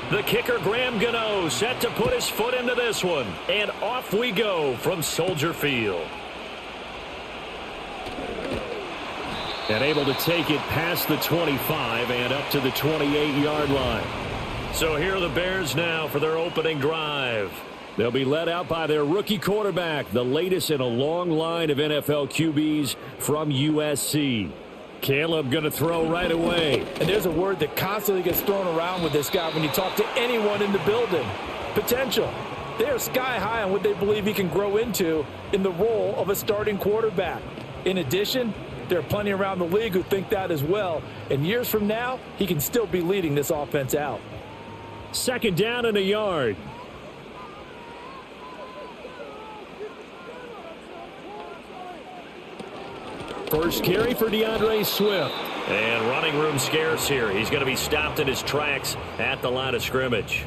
The kicker, Graham Gano, set to put his foot into this one. And off we go from Soldier Field. And able to take it past the 25 and up to the 28-yard line. So here are the Bears now for their opening drive. They'll be led out by their rookie quarterback, the latest in a long line of NFL QBs from USC. Caleb going to throw right away. And there's a word that constantly gets thrown around with this guy when you talk to anyone in the building. Potential. They are sky high on what they believe he can grow into in the role of a starting quarterback. In addition, there are plenty around the league who think that as well. And years from now, he can still be leading this offense out. Second down and a yard. First carry for DeAndre Swift. And running room scarce here. He's going to be stopped in his tracks at the line of scrimmage.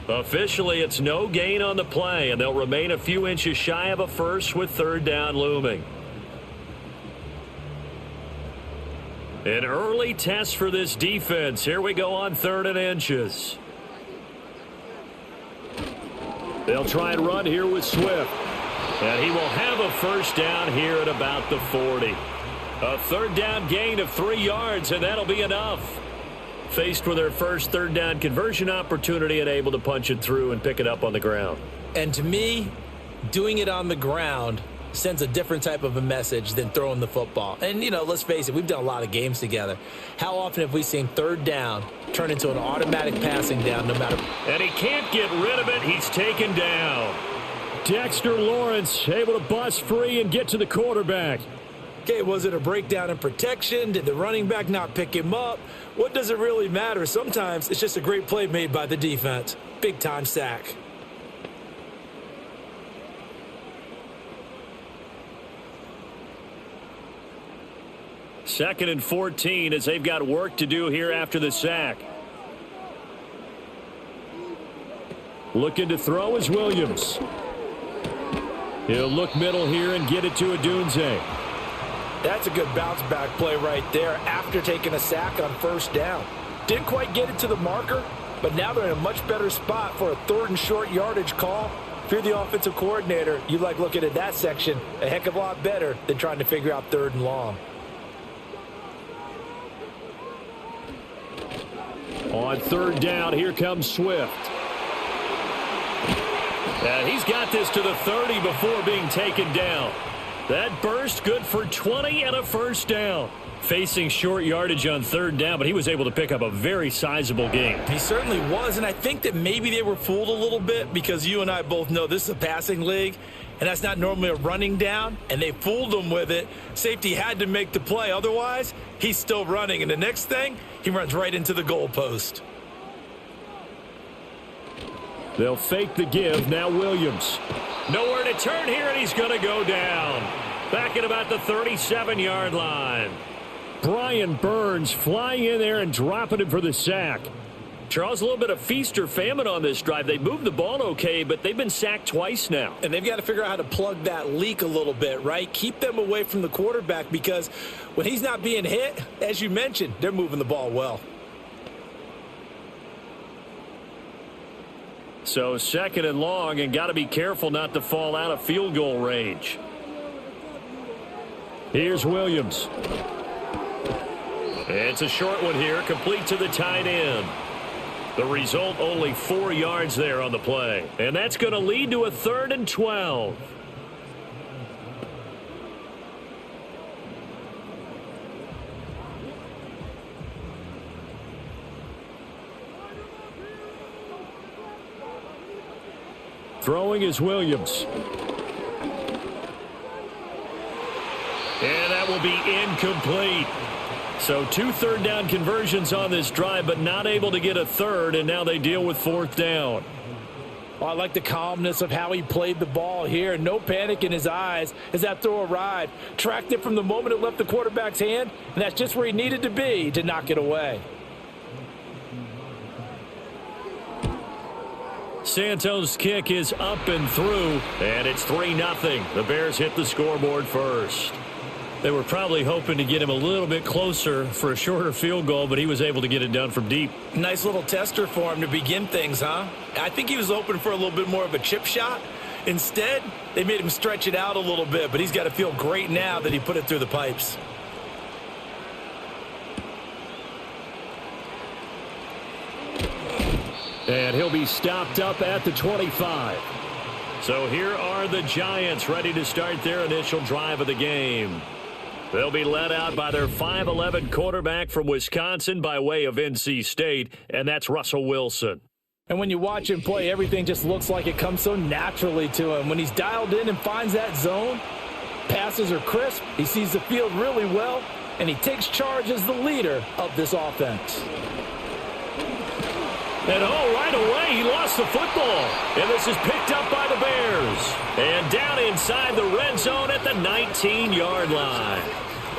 Officially, it's no gain on the play, and they'll remain a few inches shy of a first with third down looming. An early test for this defense. Here we go on 3rd and inches. They'll try and run here with Swift. And he will have a first down here at about the 40. A third down gain of 3 yards, and that'll be enough. Faced with their first third down conversion opportunity and able to punch it through and pick it up on the ground. And to me, doing it on the ground sends a different type of a message than throwing the football. And, you know, let's face it, we've done a lot of games together. How often have we seen third down turn into an automatic passing down no matter? And he can't get rid of it. He's taken down. Dexter Lawrence able to bust free and get to the quarterback. Okay, was it a breakdown in protection? Did the running back not pick him up? What does it really matter? Sometimes it's just a great play made by the defense. Big-time sack. Second and 14 as they've got work to do here after the sack. Looking to throw is Williams. He'll look middle here and get it to Odunze. That's a good bounce-back play right there after taking a sack on first down. Didn't quite get it to the marker, but now they're in a much better spot for a 3rd and short yardage call. If you're the offensive coordinator, you like looking at that section a heck of a lot better than trying to figure out 3rd and long. On 3rd down, here comes Swift. And he's got this to the 30 before being taken down. That burst good for 20 and a first down. Facing short yardage on 3rd down, but he was able to pick up a very sizable gain. He certainly was, and I think that maybe they were fooled a little bit because you and I both know this is a passing league, and that's not normally a running down, and they fooled him with it. Safety had to make the play. Otherwise, he's still running, and the next thing, he runs right into the goalpost. They'll fake the give. Now Williams. Nowhere to turn here, and he's going to go down. Back at about the 37-yard line. Brian Burns flying in there and dropping him for the sack. Charles, a little bit of feast or famine on this drive. They moved the ball okay, but they've been sacked twice now. And they've got to figure out how to plug that leak a little bit, right? Keep them away from the quarterback because when he's not being hit, as you mentioned, they're moving the ball well. So 2nd and long, and got to be careful not to fall out of field goal range. Here's Williams. It's a short one here, complete to the tight end. The result, only 4 yards there on the play. And that's going to lead to a 3rd and 12. Throwing is Williams. And that will be incomplete. So 2 third down conversions on this drive, but not able to get a third, and now they deal with 4th down. Well, I like the calmness of how he played the ball here. No panic in his eyes as that throw arrived. Tracked it from the moment it left the quarterback's hand, and that's just where he needed to be to knock it away. Santos' kick is up and through, and it's 3-0. The Bears hit the scoreboard first. They were probably hoping to get him a little bit closer for a shorter field goal, but he was able to get it done from deep. Nice little tester for him to begin things, huh? I think he was hoping for a little bit more of a chip shot. Instead, they made him stretch it out a little bit, but he's got to feel great now that he put it through the pipes. And he'll be stopped up at the 25. So here are the Giants ready to start their initial drive of the game. They'll be led out by their 5'11" quarterback from Wisconsin by way of NC State, and that's Russell Wilson. And when you watch him play, everything just looks like it comes so naturally to him. When he's dialed in and finds that zone, passes are crisp, he sees the field really well, and he takes charge as the leader of this offense. And right away, he lost the football. And this is picked up by the Bears. And down inside the red zone at the 19-yard line.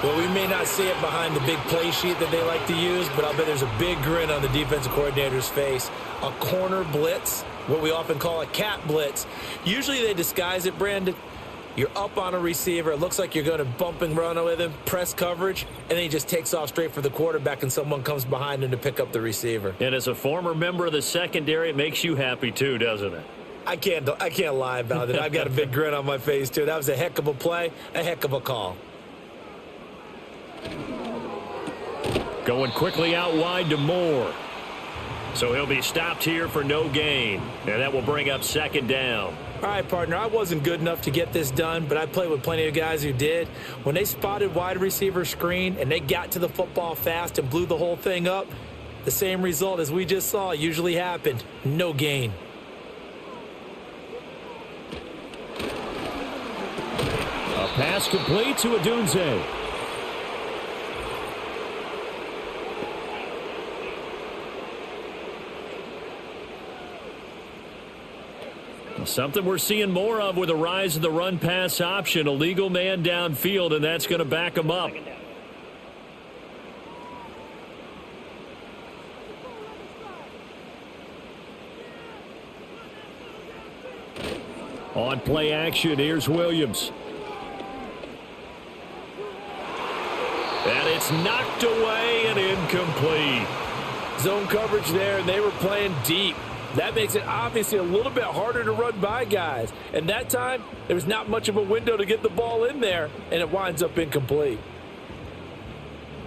Well, we may not see it behind the big play sheet that they like to use, but I'll bet there's a big grin on the defensive coordinator's face. A corner blitz, what we often call a cat blitz. Usually they disguise it, Brandon. You're up on a receiver. It looks like you're going to bump and run with him, press coverage, and then he just takes off straight for the quarterback, and someone comes behind him to pick up the receiver. And as a former member of the secondary, it makes you happy too, doesn't it? I can't lie about it. I've got a big grin on my face, too. That was a heck of a play, a heck of a call. Going quickly out wide to Moore. So he'll be stopped here for no gain. And that will bring up second down. All right, partner, I wasn't good enough to get this done, but I played with plenty of guys who did. When they spotted wide receiver screen and they got to the football fast and blew the whole thing up, the same result as we just saw usually happened. No gain. A pass complete to Adunze. Something we're seeing more of with the rise of the run-pass option. A legal man downfield, and that's going to back him up. On play action, here's Williams. And it's knocked away and incomplete. Zone coverage there, and they were playing deep. That makes it obviously a little bit harder to run by guys. And that time, there was not much of a window to get the ball in there, and it winds up incomplete.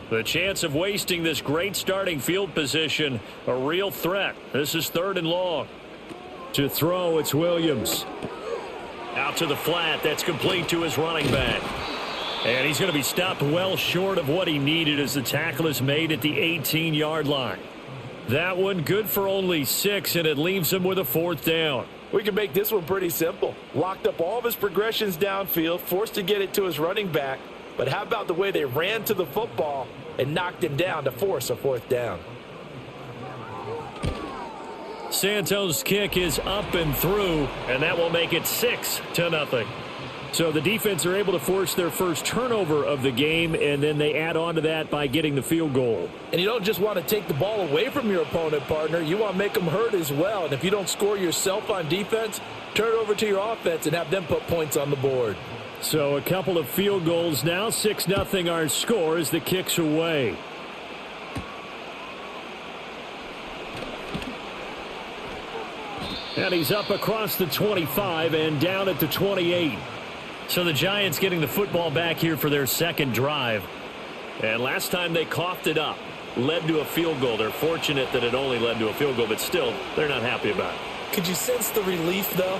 The chance of wasting this great starting field position, a real threat. This is 3rd and long. To throw, it's Williams. Out to the flat. That's complete to his running back. And he's going to be stopped well short of what he needed as the tackle is made at the 18-yard line. That one good for only 6, and it leaves him with a 4th down. We can make this one pretty simple. Locked up all of his progressions downfield, forced to get it to his running back. But how about the way they ran to the football and knocked him down to force a 4th down? Santos' kick is up and through, and that will make it 6-0. So the defense are able to force their first turnover of the game, and then they add on to that by getting the field goal. And you don't just want to take the ball away from your opponent, partner. You want to make them hurt as well. And if you don't score yourself on defense, turn it over to your offense and have them put points on the board. So a couple of field goals now. 6-0 our score as the kick's away. And he's up across the 25 and down at the 28. So the Giants getting the football back here for their second drive. And last time they coughed it up, led to a field goal. They're fortunate that it only led to a field goal, but still, they're not happy about it. Could you sense the relief, though,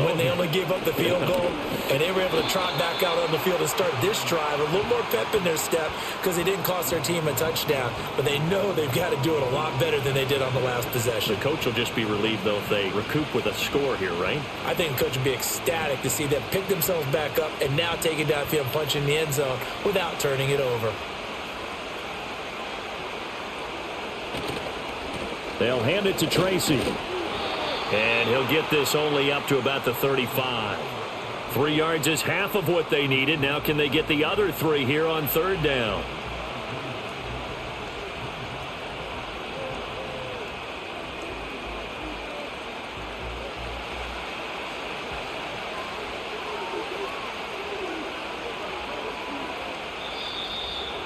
when they only gave up the field goal and they were able to trot back out on the field and start this drive? A little more pep in their step because they didn't cost their team a touchdown, but they know they've got to do it a lot better than they did on the last possession. The coach will just be relieved, though, if they recoup with a score here, right? I think the coach would be ecstatic to see them pick themselves back up and now take it downfield and punch in the end zone without turning it over. They'll hand it to Tracy. And he'll get this only up to about the 35. 3 yards is half of what they needed. Now can they get the other 3 here on 3rd down?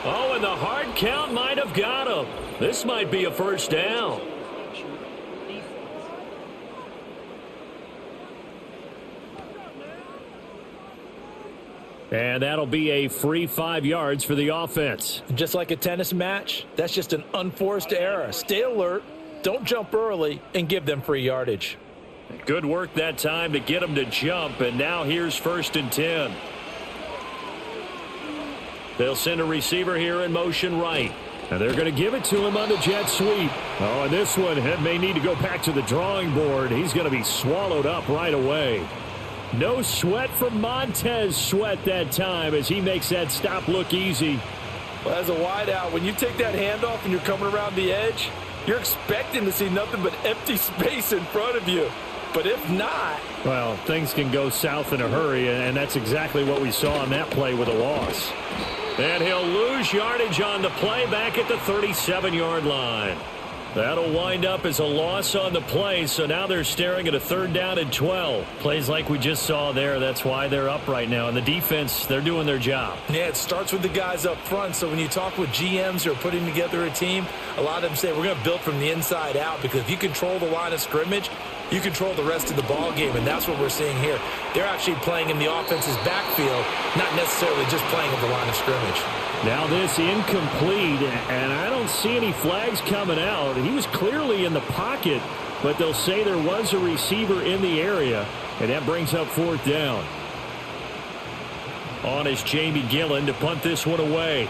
Oh, and the hard count might have got him. This might be a first down. And that'll be a free 5 yards for the offense. Just like a tennis match, that's just an unforced error. Stay alert, don't jump early, and give them free yardage. Good work that time to get him to jump, and now here's 1st and 10. They'll send a receiver here in motion right. And they're going to give it to him on the jet sweep. Oh, and this one may need to go back to the drawing board. He's going to be swallowed up right away. No sweat from Montez Sweat that time as he makes that stop look easy. Well, as a wideout, when you take that handoff and you're coming around the edge, you're expecting to see nothing but empty space in front of you. But if not... well, things can go south in a hurry, and that's exactly what we saw on that play with a loss. And he'll lose yardage on the play back at the 37-yard line. That'll wind up as a loss on the play, so now they're staring at a 3rd down and 12. Plays like we just saw there, that's why they're up right now. And the defense, they're doing their job. Yeah, it starts with the guys up front, so when you talk with GMs who are putting together a team, a lot of them say we're going to build from the inside out, because if you control the line of scrimmage, you control the rest of the ball game, and that's what we're seeing here. They're actually playing in the offense's backfield, not necessarily just playing at the line of scrimmage. Now this incomplete, and I don't see any flags coming out. He was clearly in the pocket, but they'll say there was a receiver in the area, and that brings up 4th down. On is Jamie Gillen to punt this one away.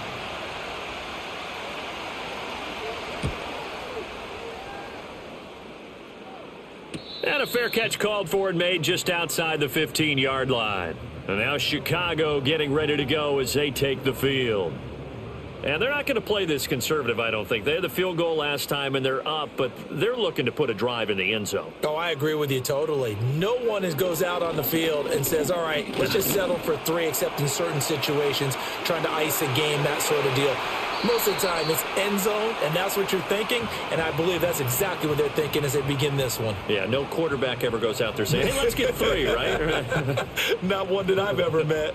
And a fair catch called for and made just outside the 15-yard line. And now Chicago getting ready to go as they take the field. And they're not going to play this conservative, I don't think. They had the field goal last time, and they're up, but they're looking to put a drive in the end zone. Oh, I agree with you totally. No one goes out on the field and says, all right, let's just settle for 3, except in certain situations, trying to ice a game, that sort of deal. Most of the time, it's end zone, and that's what you're thinking, and I believe that's exactly what they're thinking as they begin this one. Yeah, no quarterback ever goes out there saying, hey, let's get 3, right? Not one that I've ever met.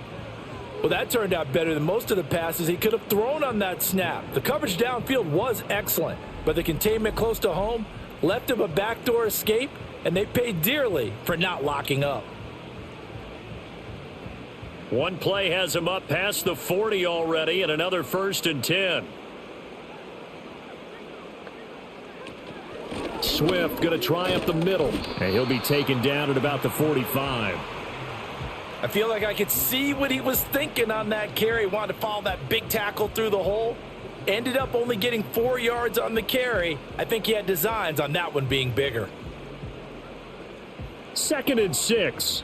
Well, that turned out better than most of the passes he could have thrown on that snap. The coverage downfield was excellent, but the containment close to home left him a backdoor escape, and they paid dearly for not locking up. One play has him up past the 40 already, and another 1st and 10. Swift going to try up the middle, and he'll be taken down at about the 45. I feel like I could see what he was thinking on that carry. Wanted to follow that big tackle through the hole. Ended up only getting 4 yards on the carry. I think he had designs on that one being bigger. 2nd and 6.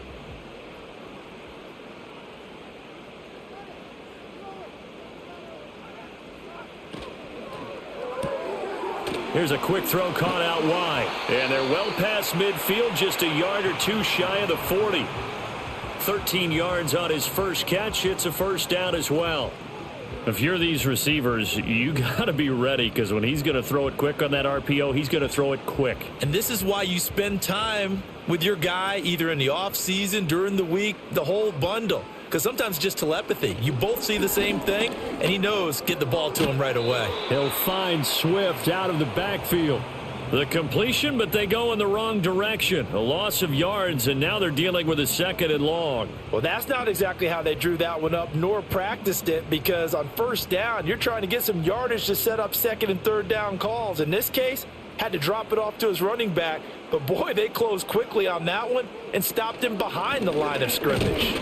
Here's a quick throw caught out wide. And they're well past midfield, just a yard or 2 shy of the 40. 13 yards on his first catch. It's a first down as well. If you're these receivers, you got to be ready, because when he's going to throw it quick on that RPO, he's going to throw it quick. And this is why you spend time with your guy either in the offseason, during the week, the whole bundle. Because sometimes just telepathy. You both see the same thing, and he knows get the ball to him right away. He'll find Swift out of the backfield. The completion, but they go in the wrong direction. A loss of yards, and now they're dealing with a 2nd and long. Well, that's not exactly how they drew that one up, nor practiced it, because on 1st down, you're trying to get some yardage to set up 2nd and 3rd down calls. In this case, had to drop it off to his running back, but boy, they closed quickly on that one and stopped him behind the line of scrimmage.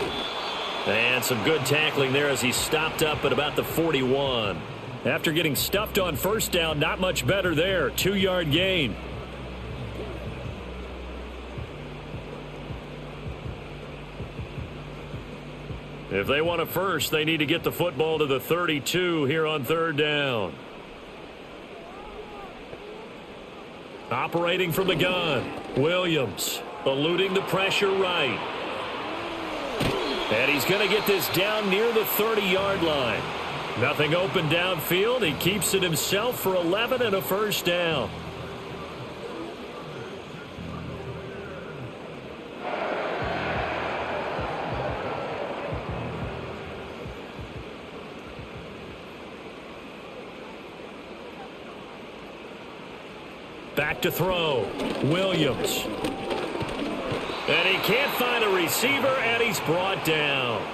And some good tackling there as he stopped up at about the 41. After getting stuffed on 1st down, not much better there. 2-yard gain. If they want a first, they need to get the football to the 32 here on 3rd down. Operating from the gun, Williams eluding the pressure right. And he's going to get this down near the 30-yard line. Nothing open downfield. He keeps it himself for 11 and a first down. Back to throw. Williams. And he can't find a receiver, and he's brought down.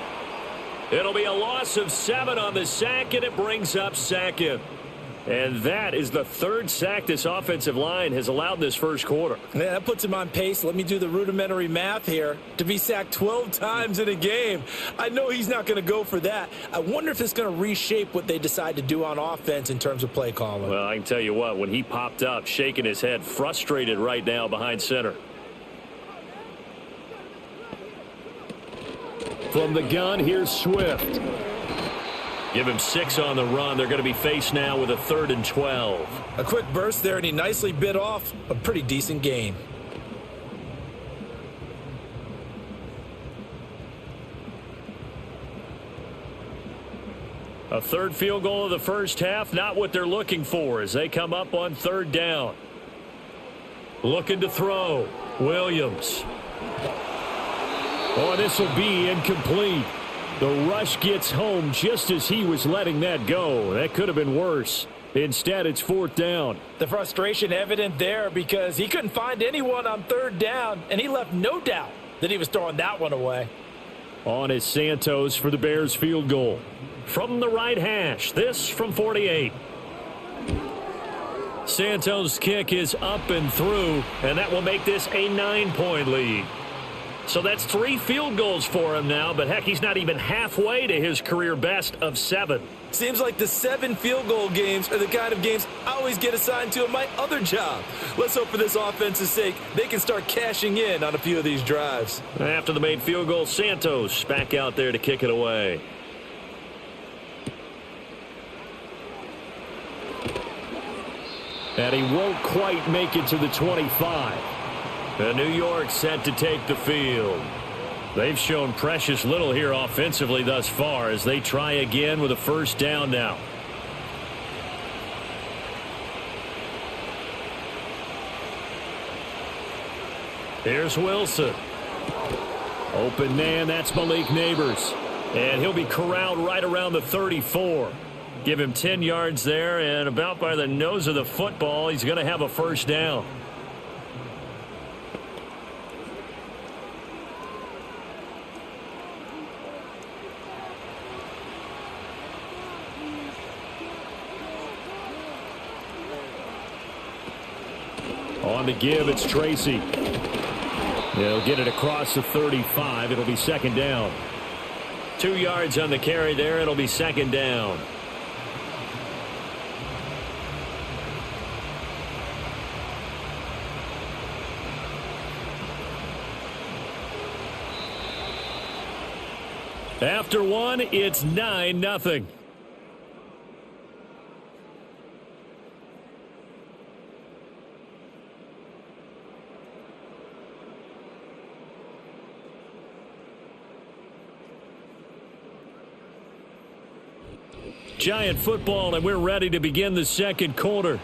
It'll be a loss of 7 on the sack, and it brings up second. And that is the 3rd sack this offensive line has allowed in this first quarter. Yeah, that puts him on pace. Let me do the rudimentary math here. To be sacked 12 times in a game. I know he's not going to go for that. I wonder if it's going to reshape what they decide to do on offense in terms of play calling. Well, I can tell you what, when he popped up, shaking his head, frustrated right now behind center. From the gun, here's Swift. Give him 6 on the run. They're going to be faced now with a 3rd and 12. A quick burst there, and he nicely bit off a pretty decent gain. A 3rd field goal of the first half, not what they're looking for as they come up on 3rd down. Looking to throw. Williams. Oh, this will be incomplete. The rush gets home just as he was letting that go. That could have been worse. Instead, it's 4th down. The frustration evident there because he couldn't find anyone on 3rd down, and he left no doubt that he was throwing that one away. On is Santos for the Bears field goal. From the right hash, this from 48. Santos' kick is up and through, and that will make this a 9-point lead. So that's 3 field goals for him now, but heck, he's not even halfway to his career best of 7. Seems like the 7 field goal games are the kind of games I always get assigned to in my other job. Let's hope for this offense's sake they can start cashing in on a few of these drives. After the made field goal, Santos back out there to kick it away. And he won't quite make it to the 25. And New York set to take the field. They've shown precious little here offensively thus far as they try again with a 1st down now. Here's Wilson. Open man, that's Malik Neighbors. And he'll be corralled right around the 34. Give him 10 yards there, and about by the nose of the football, he's going to have a 1st down. On the give, it's Tracy. They'll get it across the 35. It'll be 2nd down. 2 yards on the carry there. It'll be 2nd down. After 1, it's 9-0. Giant football, and we're ready to begin the 2nd quarter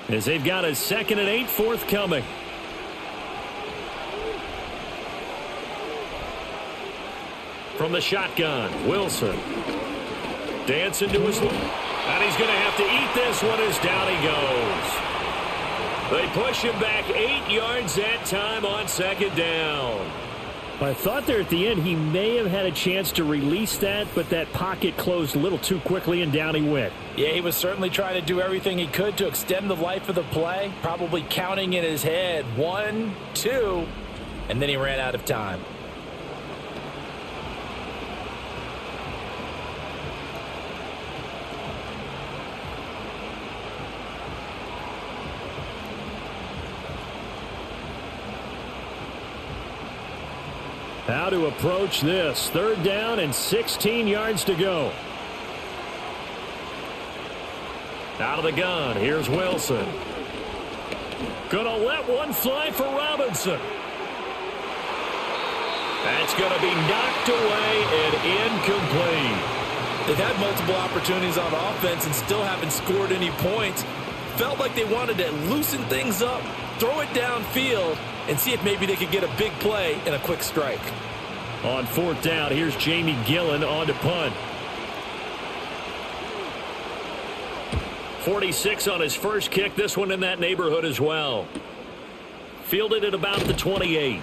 as they've got a 2nd and 8 forthcoming. From the shotgun, Wilson. Dancing to his left. And he's going to have to eat this one as down he goes. They push him back 8 yards that time on 2nd down. I thought there at the end he may have had a chance to release that, but that pocket closed a little too quickly and down he went. Yeah, he was certainly trying to do everything he could to extend the life of the play, probably counting in his head 1, 2, and then he ran out of time. How to approach this. 3rd down and 16 yards to go. Out of the gun. Here's Wilson. Gonna let one fly for Robinson. That's gonna be knocked away and incomplete. They've had multiple opportunities on offense and still haven't scored any points. Felt like they wanted to loosen things up, throw it downfield, and see if maybe they could get a big play and a quick strike. On 4th down, here's Jamie Gillen on to punt. 46 on his first kick. This one in that neighborhood as well. Fielded at about the 28.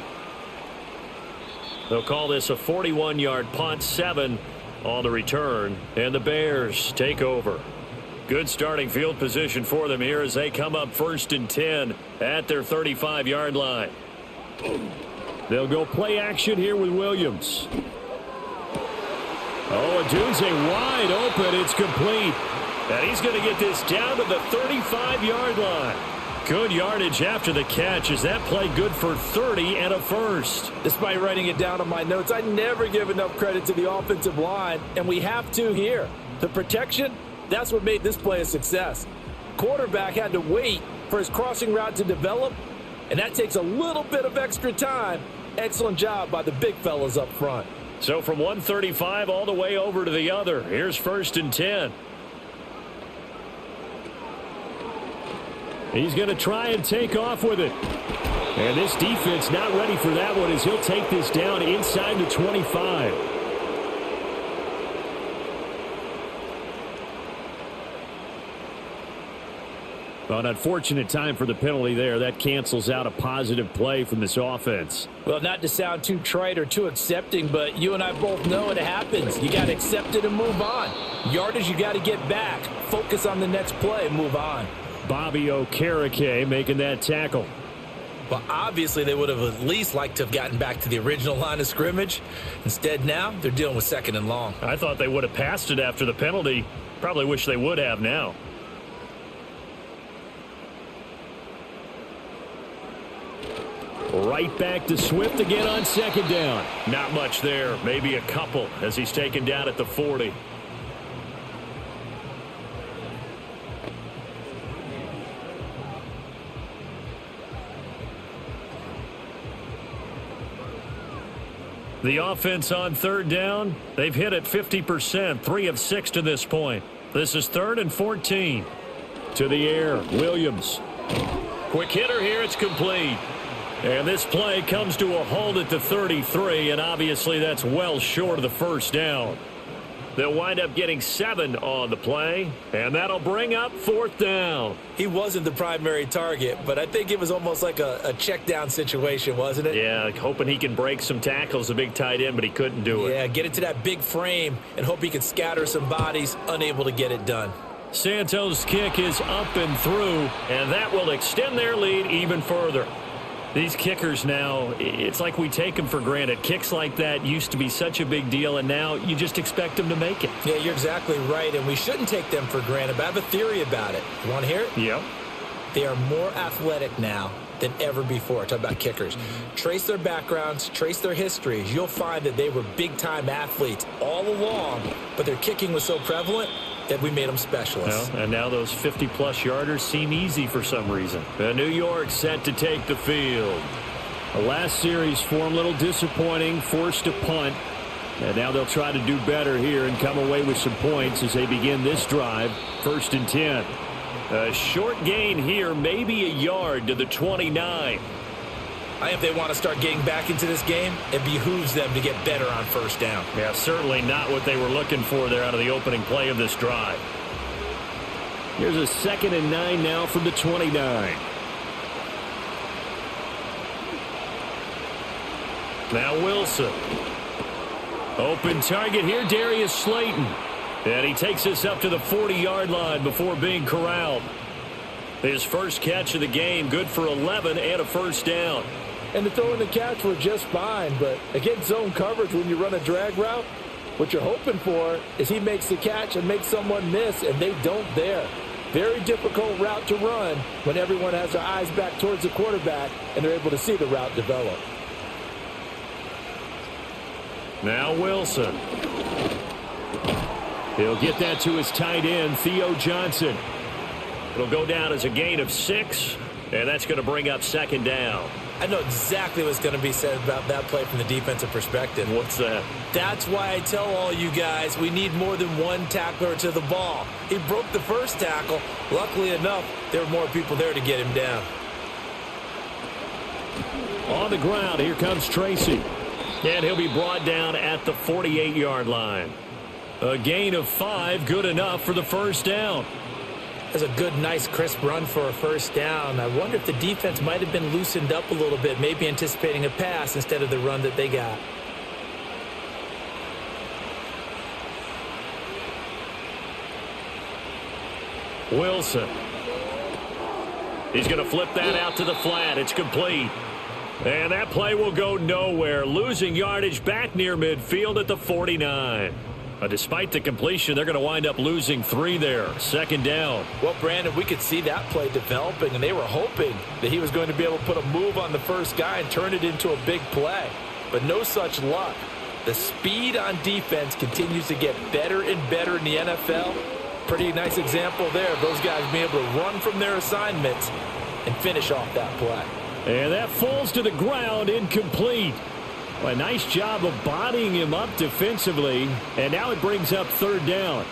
They'll call this a 41-yard punt, 7 on the return, and the Bears take over. Good starting field position for them here as they come up 1st and 10 at their 35-yard line. They'll go play action here with Williams. Oh, Adunze wide open. It's complete. And he's going to get this down to the 35-yard line. Good yardage after the catch. Is that play good for 30 and a first? Despite writing it down on my notes, I never give enough credit to the offensive line, and we have to here. The protection, that's what made this play a success. Quarterback had to wait for his crossing route to develop, and that takes a little bit of extra time. Excellent job by the big fellas up front. So from 135 all the way over to the other. Here's 1st and 10. He's going to try and take off with it. And this defense not ready for that one as he'll take this down inside the 25. An unfortunate time for the penalty there. That cancels out a positive play from this offense. Well, not to sound too trite or too accepting, but you and I both know it happens. You got to accept it and move on. Yardage, you got to get back. Focus on the next play and move on. Bobby Okereke making that tackle. Well, obviously they would have at least liked to have gotten back to the original line of scrimmage. Instead, now they're dealing with 2nd and long. I thought they would have passed it after the penalty. Probably wish they would have now. Right back to Swift again on 2nd down. Not much there. Maybe a couple as he's taken down at the 40. The offense on 3rd down, they've hit it 50%, 3 of 6 to this point. This is 3rd and 14. To the air, Williams. Quick hitter here, it's complete. And this play comes to a halt at the 33, and obviously that's well short of the 1st down. They'll wind up getting 7 on the play, and that'll bring up 4th down. He wasn't the primary target, but I think it was almost like a check down situation, wasn't it? Yeah, hoping he can break some tackles, a big tight end, but he couldn't do it. Yeah, get it to that big frame and hope he can scatter some bodies, unable to get it done. Santos' kick is up and through, and that will extend their lead even further. These kickers now, it's like we take them for granted. Kicks like that used to be such a big deal, and now you just expect them to make it. Yeah, you're exactly right, and we shouldn't take them for granted, but I have a theory about it. You want to hear it? Yep. They are more athletic now than ever before. Talk about kickers. Trace their backgrounds, trace their histories. You'll find that they were big-time athletes all along, but their kicking was so prevalent that we made them specialists. Well, and now those 50-plus yarders seem easy for some reason. New York set to take the field. The last series for them, a little disappointing, forced a punt. And now they'll try to do better here and come away with some points as they begin this drive. 1st and 10. A short gain here, maybe a yard to the 29. If they want to start getting back into this game, it behooves them to get better on 1st down. Yeah, certainly not what they were looking for there out of the opening play of this drive. Here's a 2nd and 9 now from the 29. Now Wilson. Open target here, Darius Slayton. And he takes us up to the 40-yard line before being corralled. His first catch of the game, good for 11 and a 1st down. And the throw and the catch were just fine, but against zone coverage when you run a drag route, what you're hoping for is he makes the catch and makes someone miss, and they don't there. Very difficult route to run when everyone has their eyes back towards the quarterback and they're able to see the route develop. Now Wilson. He'll get that to his tight end, Theo Johnson. It'll go down as a gain of 6, and that's going to bring up 2nd down. I know exactly what's going to be said about that play from the defensive perspective. What's that? That's why I tell all you guys we need more than one tackler to the ball. He broke the first tackle. Luckily enough, there were more people there to get him down. On the ground, here comes Tracy. And he'll be brought down at the 48-yard line. A gain of 5, good enough for the 1st down. That's a good, nice, crisp run for a first down. I wonder if the defense might have been loosened up a little bit, maybe anticipating a pass instead of the run that they got. Wilson. He's going to flip that out to the flat. It's complete. And that play will go nowhere, losing yardage back near midfield at the 49. Despite the completion, they're going to wind up losing 3 there. Second down. Well, Brandon, we could see that play developing, and they were hoping that he was going to be able to put a move on the first guy and turn it into a big play. But no such luck. The speed on defense continues to get better and better in the NFL. Pretty nice example there of those guys being able to run from their assignments and finish off that play. And that falls to the ground, incomplete. Well, a nice job of bodying him up defensively, and now it brings up third down.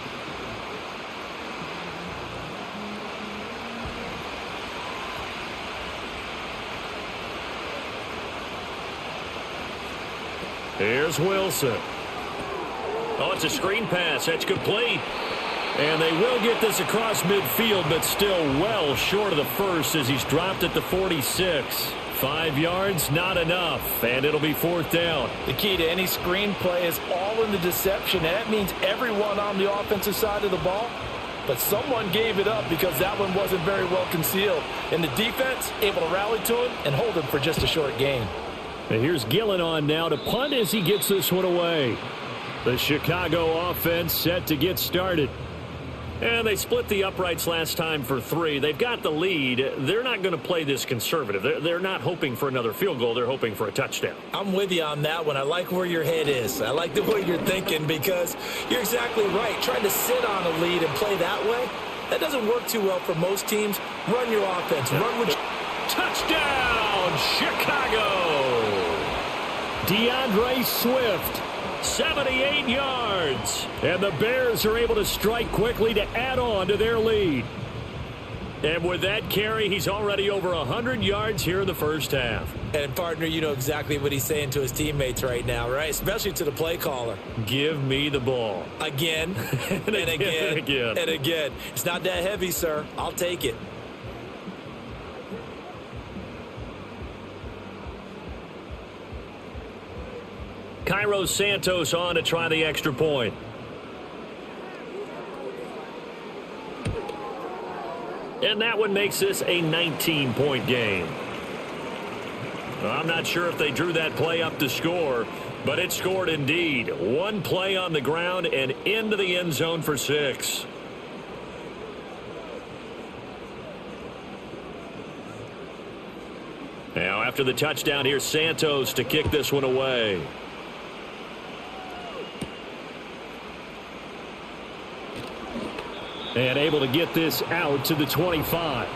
Here's Wilson. Oh, it's a screen pass. That's complete. And they will get this across midfield, but still well short of the first as he's dropped at the 46. 5 yards, not enough, and it'll be fourth down. The key to any screen play is all in the deception, and that means everyone on the offensive side of the ball. But someone gave it up because that one wasn't very well concealed. And the defense able to rally to him and hold him for just a short gain. And here's Gillen on now to punt as he gets this one away. The Chicago offense set to get started. And they split the uprights last time for 3. They've got the lead. They're not going to play this conservative. They're not hoping for another field goal. They're hoping for a touchdown. I'm with you on that one. I like where your head is. I like the way you're thinking because you're exactly right. Trying to sit on a lead and play that way, that doesn't work too well for most teams. Run your offense. Run with touchdown, Chicago. DeAndre Swift. 78 yards. And the Bears are able to strike quickly to add on to their lead. And with that carry, he's already over 100 yards here in the first half. And, partner, you know exactly what he's saying to his teammates right now, right? Especially to the play caller. Give me the ball. Again, and again, and again. It's not that heavy, sir. I'll take it. Cairo Santos on to try the extra point. And that one makes this a 19-point game. I'm not sure if they drew that play up to score, but it scored indeed. One play on the ground and into the end zone for 6. Now after the touchdown, here's Santos to kick this one away. And able to get this out to the 25.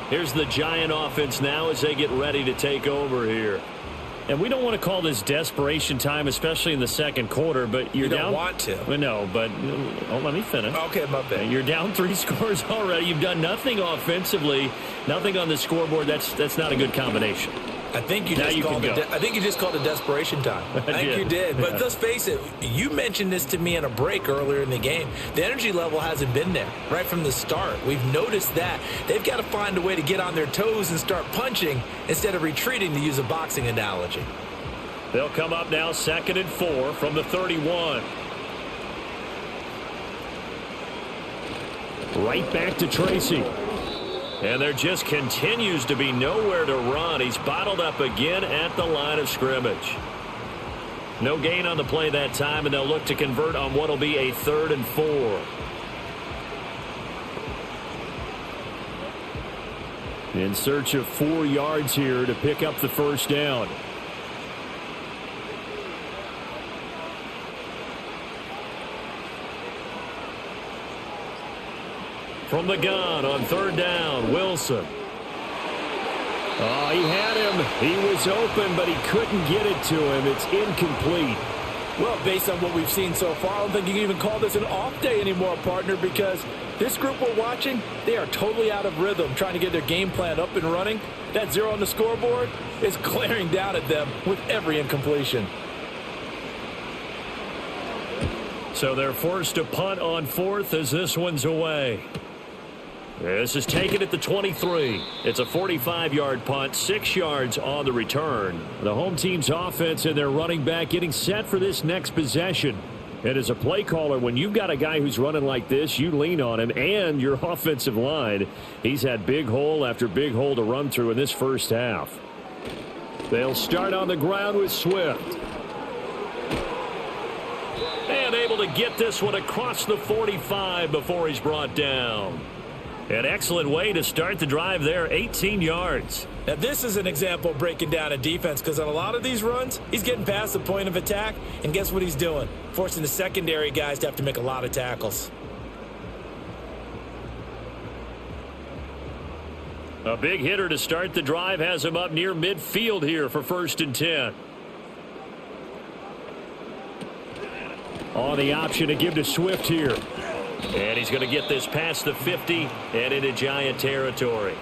Here's the Giant offense now as they get ready to take over here. And we don't want to call this desperation time, especially in the second quarter, but you're down. You don't want to. Well, no, but let me finish. Okay, my bad. You're down 3 scores already. You've done nothing offensively, nothing on the scoreboard. That's not a good combination. I think you just called it desperation time. I think you did. But let's face it, you mentioned this to me in a break earlier in the game. The energy level hasn't been there right from the start. We've noticed that. They've got to find a way to get on their toes and start punching instead of retreating, to use a boxing analogy. They'll come up now 2nd and 4 from the 31. Right back to Tracy. And there just continues to be nowhere to run. He's bottled up again at the line of scrimmage. No gain on the play that time, and they'll look to convert on what will be a 3rd and 4. In search of 4 yards here to pick up the first down. From the gun on 3rd down, Wilson. Oh, he had him. He was open, but he couldn't get it to him. It's incomplete. Well, based on what we've seen so far, I don't think you can even call this an off day anymore, partner, because this group we're watching, they are totally out of rhythm, trying to get their game plan up and running. That 0 on the scoreboard is glaring down at them with every incompletion. So they're forced to punt on 4th as this one's away. This is taken at the 23. It's a 45-yard punt, 6 yards on the return. The home team's offense and their running back getting set for this next possession. And as a play caller, when you've got a guy who's running like this, you lean on him and your offensive line. He's had big hole after big hole to run through in this first half. They'll start on the ground with Swift. And able to get this one across the 45 before he's brought down. An excellent way to start the drive there, 18 yards. Now, this is an example of breaking down a defense because on a lot of these runs, he's getting past the point of attack, and guess what he's doing? Forcing the secondary guys to have to make a lot of tackles. A big hitter to start the drive has him up near midfield here for 1st and 10. On the option to give to Swift here. And he's going to get this past the 50 and into Giant territory.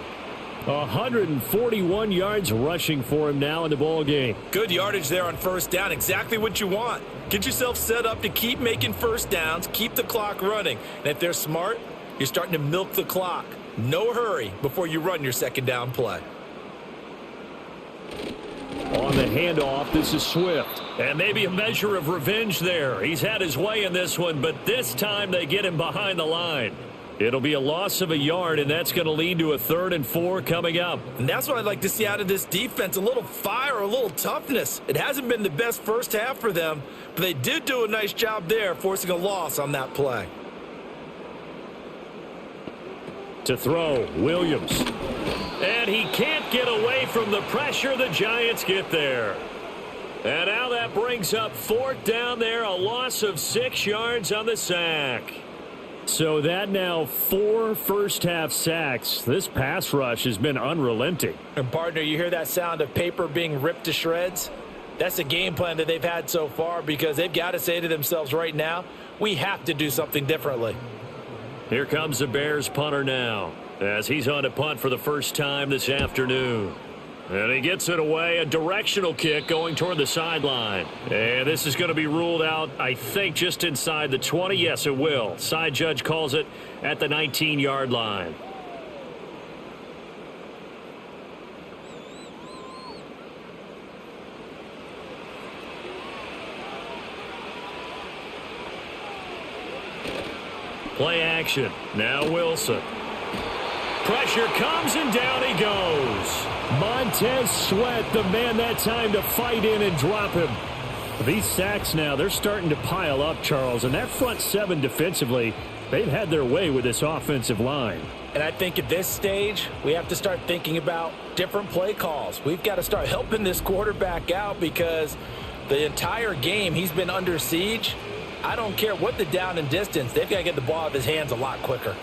141 yards rushing for him now in the ball game. Good yardage there on 1st down. Exactly what you want. Get yourself set up to keep making 1st downs, keep the clock running. And if they're smart, you're starting to milk the clock. No hurry before you run your 2nd down play. On the handoff, this is Swift. And maybe a measure of revenge there. He's had his way in this one, but this time they get him behind the line. It'll be a loss of a yard, and that's going to lead to a 3rd and 4 coming up. And that's what I'd like to see out of this defense, a little fire, a little toughness. It hasn't been the best first half for them, but they did do a nice job there forcing a loss on that play. To throw, Williams. And he can't get away from the pressure. The Giants get there. And now that brings up 4th down there, a loss of 6 yards on the sack. So that now 4 first-half sacks. This pass rush has been unrelenting. And, partner, you hear that sound of paper being ripped to shreds? That's the game plan that they've had so far because they've got to say to themselves right now, we have to do something differently. Here comes the Bears punter now as he's on to punt for the first time this afternoon. And he gets it away, a directional kick going toward the sideline. And this is going to be ruled out, I think, just inside the 20. Yes, it will. Side judge calls it at the 19-yard line. Play action. Now Wilson. Pressure comes and down he goes. Montez Sweat, the man that time to fight in and drop him. These sacks now, they're starting to pile up, Charles. And that front 7 defensively, they've had their way with this offensive line. And I think at this stage, we have to start thinking about different play calls. We've got to start helping this quarterback out because the entire game he's been under siege. I don't care what the down and distance. They've got to get the ball out of his hands a lot quicker.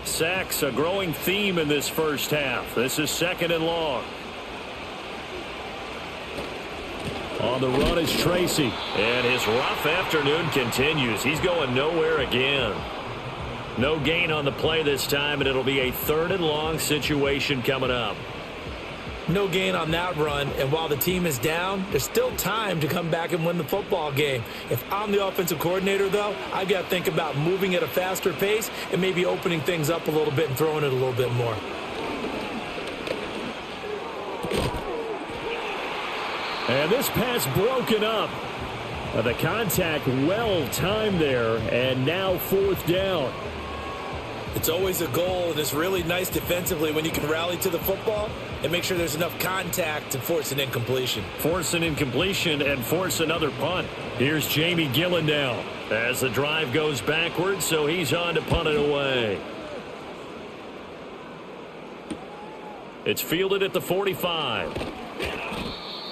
Sacks, a growing theme in this first half. This is 2nd and long. On the run is Tracy. And his rough afternoon continues. He's going nowhere again. No gain on the play this time, and it'll be a 3rd and long situation coming up. No gain on that run, and while the team is down, there's still time to come back and win the football game. If I'm the offensive coordinator, though, I've got to think about moving at a faster pace and maybe opening things up a little bit and throwing it a little bit more. And this pass broken up. The contact well timed there, and now 4th down. It's always a goal, and it's really nice defensively when you can rally to the football and make sure there's enough contact to force an incompletion. Force an incompletion and force another punt. Here's Jamie Gillen now as the drive goes backwards, so he's on to punt it away. It's fielded at the 45.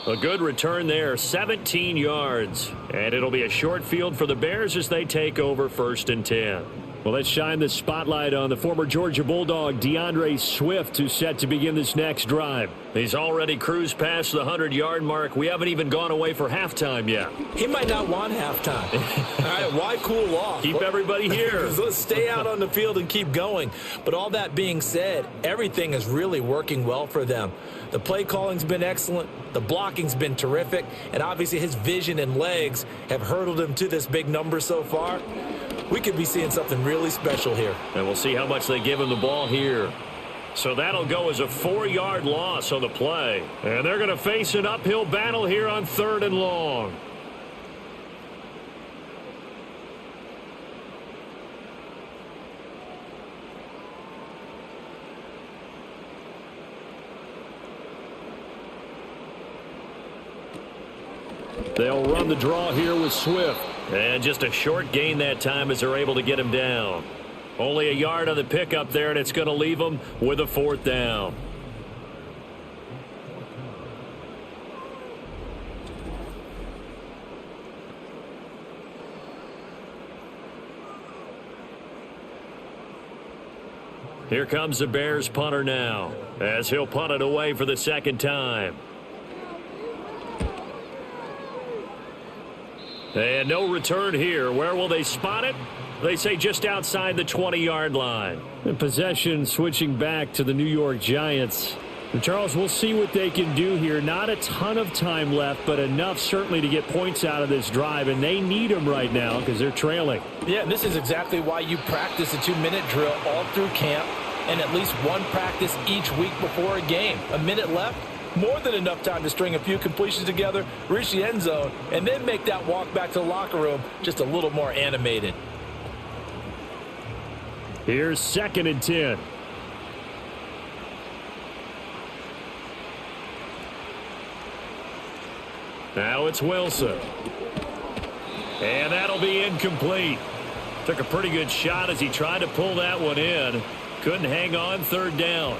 A good return there, 17 yards. And it'll be a short field for the Bears as they take over 1st and 10. Well, let's shine the spotlight on the former Georgia Bulldog, DeAndre Swift, who's set to begin this next drive. He's already cruised past the 100-yard mark. We haven't even gone away for halftime yet. He might not want halftime. All right, why cool off? Keep everybody here. Let's stay out on the field and keep going. But all that being said, everything is really working well for them. The play calling's been excellent. The blocking's been terrific. And obviously his vision and legs have hurdled him to this big number so far. We could be seeing something really special here. And we'll see how much they give him the ball here. So that'll go as a 4-yard loss on the play. And they're going to face an uphill battle here on 3rd and long. They'll run the draw here with Swift. And just a short gain that time as they're able to get him down. Only a yard on the pickup there, and it's going to leave them with a 4th down. Here comes the Bears punter now, as he'll punt it away for the 2nd time. And no return here. Where will they spot it? They say just outside the 20-yard line. And possession switching back to the New York Giants. And Charles, we'll see what they can do here. Not a ton of time left, but enough certainly to get points out of this drive. And they need them right now because they're trailing. Yeah, and this is exactly why you practice a 2-minute drill all through camp and at least one practice each week before a game. A minute left. More than enough time to string a few completions together, reach the end zone, and then make that walk back to the locker room just a little more animated. Here's 2nd and 10. Now it's Wilson. And that'll be incomplete. Took a pretty good shot as he tried to pull that one in. Couldn't hang on 3rd down.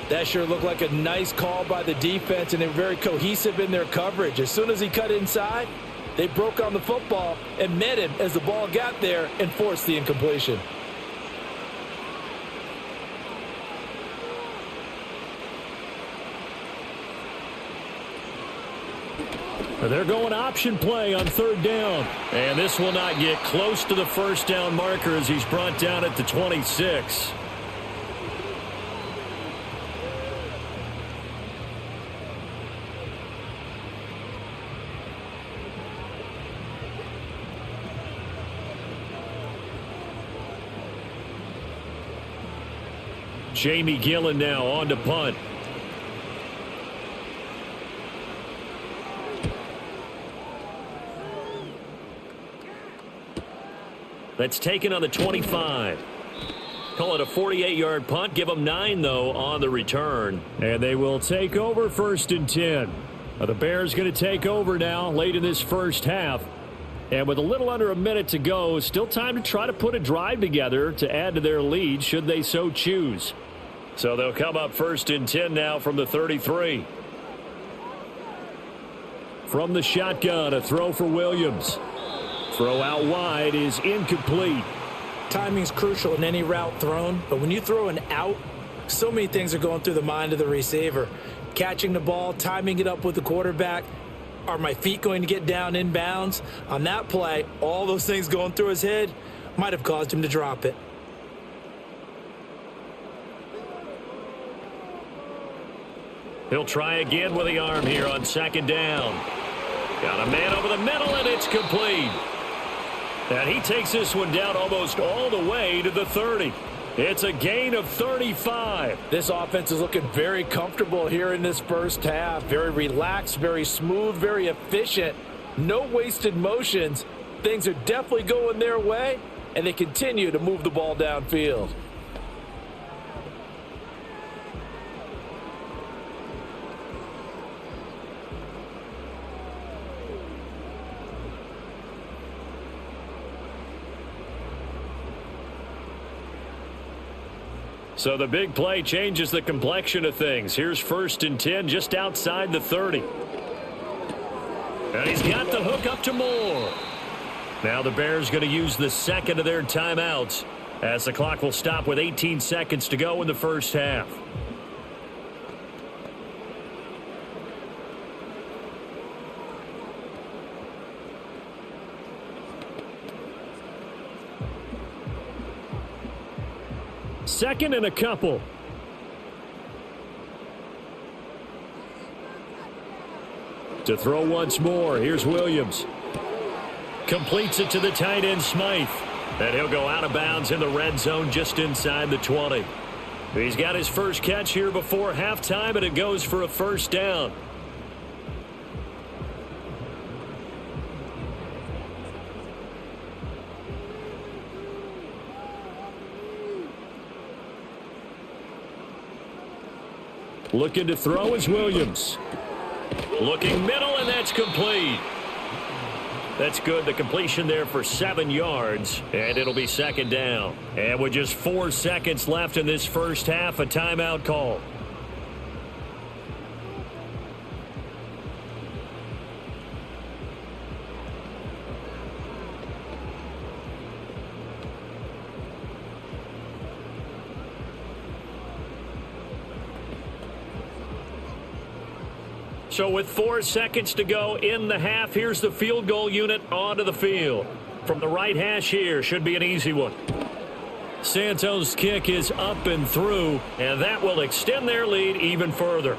That sure looked like a nice call by the defense, and they're very cohesive in their coverage. As soon as he cut inside, they broke on the football and met him as the ball got there and forced the incompletion. They're going option play on 3rd down. And this will not get close to the 1st down marker as he's brought down at the 26. Jamie Gillen now on to punt. That's taken on the 25. Call it a 48-yard punt. Give them 9, though, on the return. And they will take over 1st and 10. The Bears going to take over now late in this first half. And with a little under a minute to go, still time to try to put a drive together to add to their lead should they so choose. So they'll come up 1st and 10 now from the 33. From the shotgun, a throw for Williams. Throw out wide is incomplete. Timing's crucial in any route thrown, but when you throw an out, so many things are going through the mind of the receiver. Catching the ball, timing it up with the quarterback. Are my feet going to get down inbounds? On that play, all those things going through his head might have caused him to drop it. He'll try again with the arm here on 2nd down. Got a man over the middle, and it's complete. And he takes this one down almost all the way to the 30. It's a gain of 35. This offense is looking very comfortable here in this first half. Very relaxed, very smooth, very efficient. No wasted motions. Things are definitely going their way, and they continue to move the ball downfield. So the big play changes the complexion of things. Here's 1st and 10 just outside the 30. And he's got the hook up to Moore. Now the Bears going to use the second of their timeouts as the clock will stop with 18 seconds to go in the first half. Second and a couple. To throw once more, here's Williams. Completes it to the tight end, Smythe. And he'll go out of bounds in the red zone just inside the 20. He's got his first catch here before halftime, and it goes for a first down. Looking to throw is Williams. Looking middle, and that's complete. That's good. The completion there for 7 yards, and it'll be second down. And with just 4 seconds left in this first half, a timeout call. So with 4 seconds to go in the half, here's the field goal unit onto the field. From the right hash here, should be an easy one. Santos' kick is up and through, and that will extend their lead even further.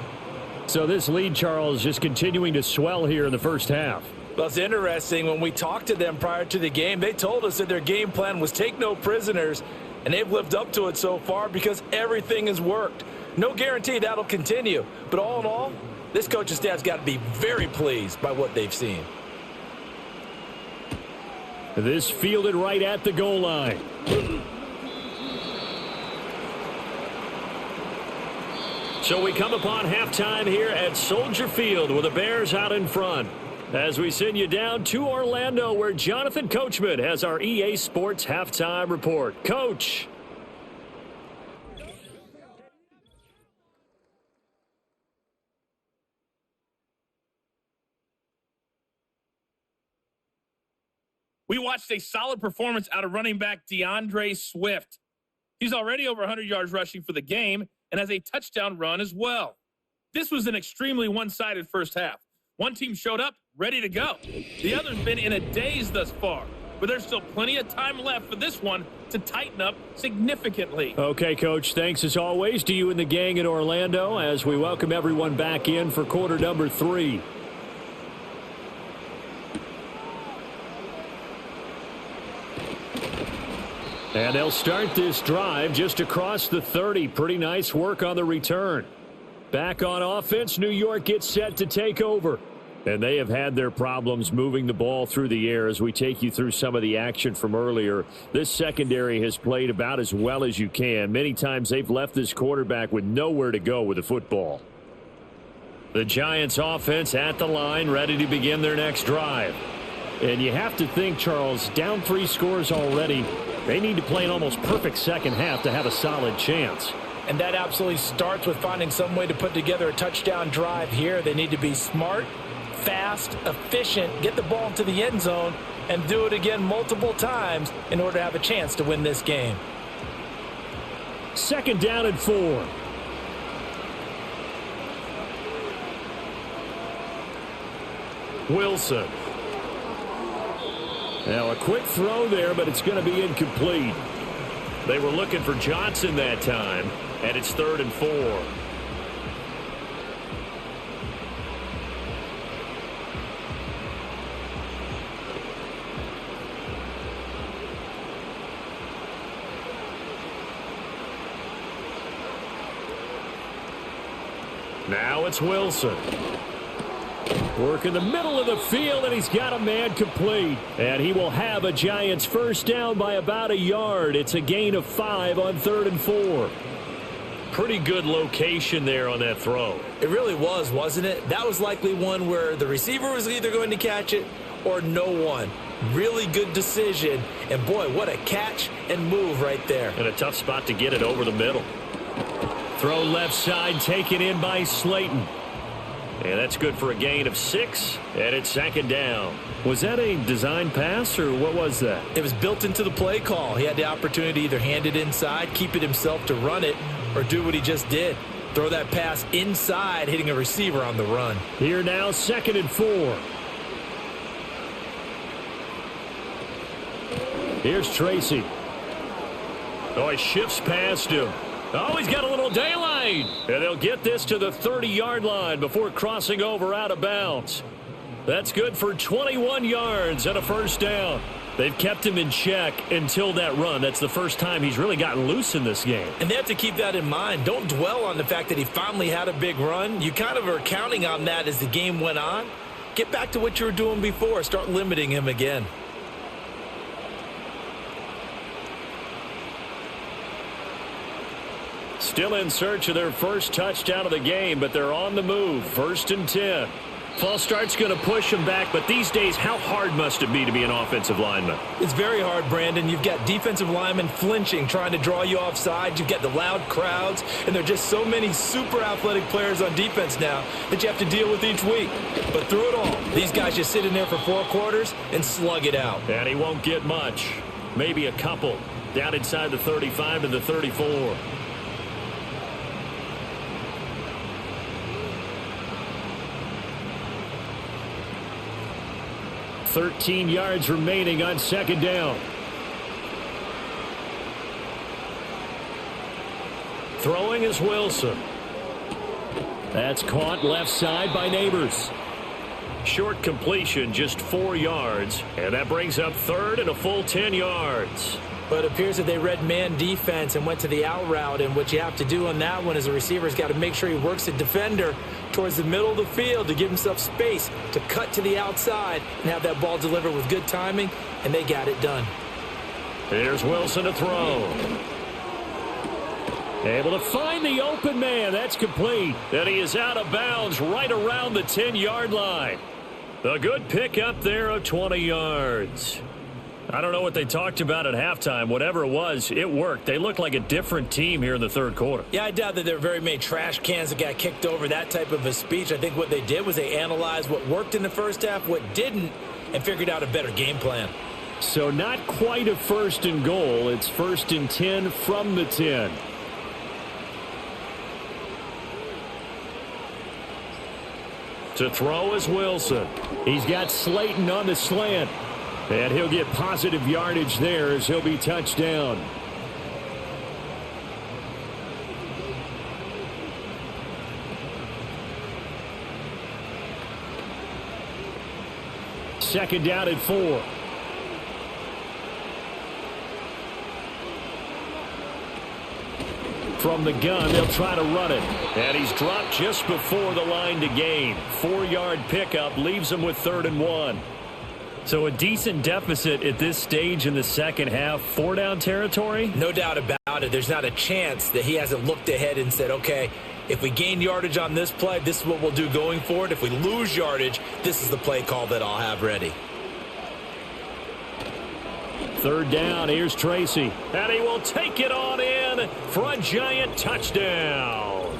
So this lead, Charles, just continuing to swell here in the first half. Well, it's interesting. When we talked to them prior to the game, they told us that their game plan was take no prisoners, and they've lived up to it so far because everything has worked. No guarantee that'll continue, but all in all, this coaching staff's got to be very pleased by what they've seen. This fielded right at the goal line. So we come upon halftime here at Soldier Field with the Bears out in front. As we send you down to Orlando, where Jonathan Coachman has our EA Sports halftime report. Coach. We watched a solid performance out of running back DeAndre Swift. He's already over 100 yards rushing for the game and has a touchdown run as well. This was an extremely one-sided first half. One team showed up, ready to go. The other's been in a daze thus far, but there's still plenty of time left for this one to tighten up significantly. Okay, Coach, thanks as always to you and the gang in Orlando as we welcome everyone back in for quarter number 3. And they'll start this drive just across the 30. Pretty nice work on the return. Back on offense, New York gets set to take over. And they have had their problems moving the ball through the air as we take you through some of the action from earlier. This secondary has played about as well as you can. Many times they've left this quarterback with nowhere to go with the football. The Giants offense at the line, ready to begin their next drive. And you have to think, Charles, down 3 scores already. They need to play an almost perfect second half to have a solid chance. And that absolutely starts with finding some way to put together a touchdown drive here. They need to be smart, fast, efficient, get the ball to the end zone, and do it again multiple times in order to have a chance to win this game. Second down and 4. Wilson. Now a quick throw there, but it's going to be incomplete. They were looking for Johnson that time, and it's 3rd and 4. Now it's Wilson. Work in the middle of the field, and he's got a man complete. And he will have a Giants first down by about a yard. It's a gain of 5 on 3rd and 4. Pretty good location there on that throw. It really was, wasn't it? That was likely one where the receiver was either going to catch it or no one. Really good decision. And, boy, what a catch and move right there. And a tough spot to get it over the middle. Throw left side, taken in by Slayton. And that's good for a gain of 6, and it's second down. Was that a design pass, or what was that? It was built into the play call. He had the opportunity to either hand it inside, keep it himself to run it, or do what he just did. Throw that pass inside, hitting a receiver on the run. Here now, 2nd and 4. Here's Tracy. Oh, he shifts past him. Oh, he's got a little daylight. And they'll get this to the 30-yard line before crossing over out of bounds. That's good for 21 yards and a first down. They've kept him in check until that run. That's the first time he's really gotten loose in this game. And they have to keep that in mind. Don't dwell on the fact that he finally had a big run. You kind of are counting on that as the game went on. Get back to what you were doing before. Start limiting him again. Still in search of their first touchdown of the game, but they're on the move. 1st and 10. False start's going to push them back, but these days, how hard must it be to be an offensive lineman? It's very hard, Brandon. You've got defensive linemen flinching, trying to draw you offside. You've got the loud crowds, and there are just so many super athletic players on defense now that you have to deal with each week. But through it all, these guys just sit in there for 4 quarters and slug it out. And he won't get much. Maybe a couple. Down inside the 35 to the 34. $13 yards remaining on 2nd down. Throwing is Wilson. That's caught left side by Neighbors. Short completion, just 4 yards. And that brings up 3rd and a full 10 yards. But it appears that they read man defense and went to the out route. And what you have to do on that one is a receiver's got to make sure he works the defender towards the middle of the field to give himself space to cut to the outside and have that ball delivered with good timing. And they got it done. Here's Wilson to throw. Able to find the open man. That's complete. And he is out of bounds right around the 10-yard line. A good pickup there of 20 yards. I don't know what they talked about at halftime. Whatever it was, it worked. They looked like a different team here in the 3rd quarter. Yeah, I doubt that there were very many trash cans that got kicked over, that type of a speech. I think what they did was they analyzed what worked in the first half, what didn't, and figured out a better game plan. So not quite a 1st and goal. It's 1st and 10 from the 10. To throw is Wilson. He's got Slayton on the slant. And he'll get positive yardage there as he'll be touchdown. Second down at 4. From the gun, they'll try to run it. And he's dropped just before the line to gain. 4-yard pickup leaves him with 3rd and 1. So a decent deficit at this stage in the second half. 4-down territory? No doubt about it. There's not a chance that he hasn't looked ahead and said, okay, if we gain yardage on this play, this is what we'll do going forward. If we lose yardage, this is the play call that I'll have ready. 3rd down. Here's Tracy. And he will take it on in for a giant touchdown.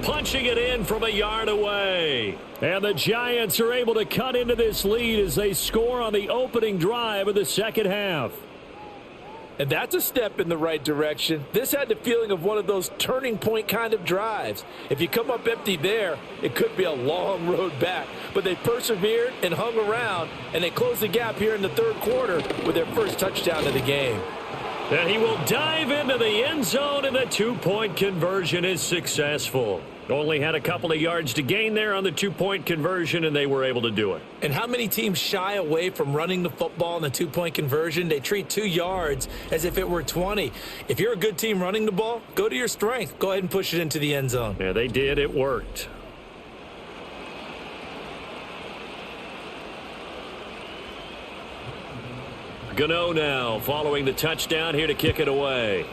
Punching it in from a yard away. And the Giants are able to cut into this lead as they score on the opening drive of the second half. And that's a step in the right direction. This had the feeling of one of those turning point kind of drives. If you come up empty there, it could be a long road back. But they persevered and hung around, and they closed the gap here in the 3rd quarter with their first touchdown of the game. And he will dive into the end zone, and the 2-point conversion is successful. Only had a couple of yards to gain there on the 2-point conversion, and they were able to do it. And how many teams shy away from running the football in the 2-point conversion? They treat 2 yards as if it were 20. If you're a good team running the ball, go to your strength. Go ahead and push it into the end zone. Yeah, they did. It worked. Gano now following the touchdown here to kick it away.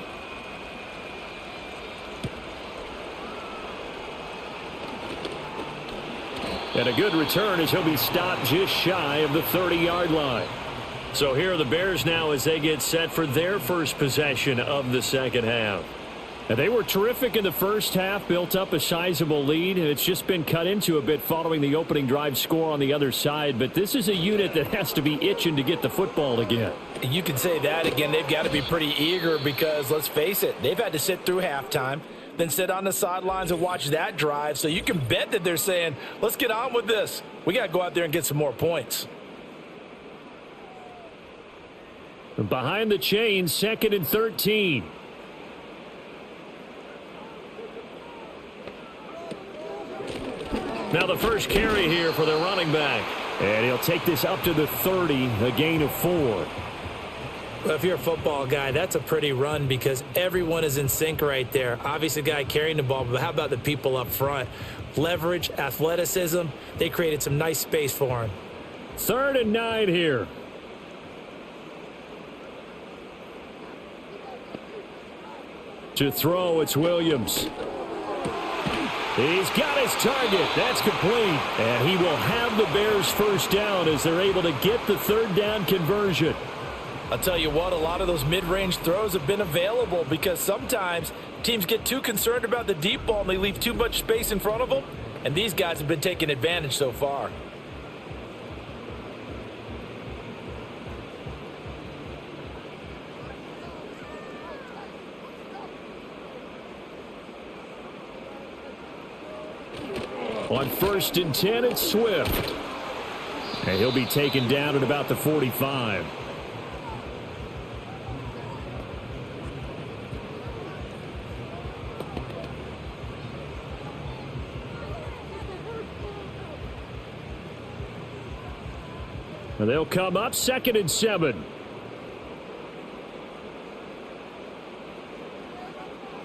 And a good return as he'll be stopped just shy of the 30-yard line. So here are the Bears now as they get set for their first possession of the second half. They were terrific in the first half, built up a sizable lead. It's just been cut into a bit following the opening drive score on the other side. But this is a unit that has to be itching to get the football again. You can say that again. They've got to be pretty eager because, let's face it, they've had to sit through halftime, then sit on the sidelines and watch that drive. So you can bet that they're saying, let's get on with this. We got to go out there and get some more points. Behind the chains, 2nd and 13. Now the first carry here for the running back. And he'll take this up to the 30, a gain of 4. Well, if you're a football guy, that's a pretty run because everyone is in sync right there. Obviously, the guy carrying the ball, but how about the people up front? Leverage, athleticism, they created some nice space for him. 3rd and 9 here. To throw, it's Williams. He's got his target. That's complete. And he will have the Bears first down as they're able to get the 3rd down conversion. I'll tell you what, a lot of those mid-range throws have been available because sometimes teams get too concerned about the deep ball and they leave too much space in front of them. And these guys have been taking advantage so far. On 1st and 10, it's Swift. And he'll be taken down at about the 45. And they'll come up 2nd and 7.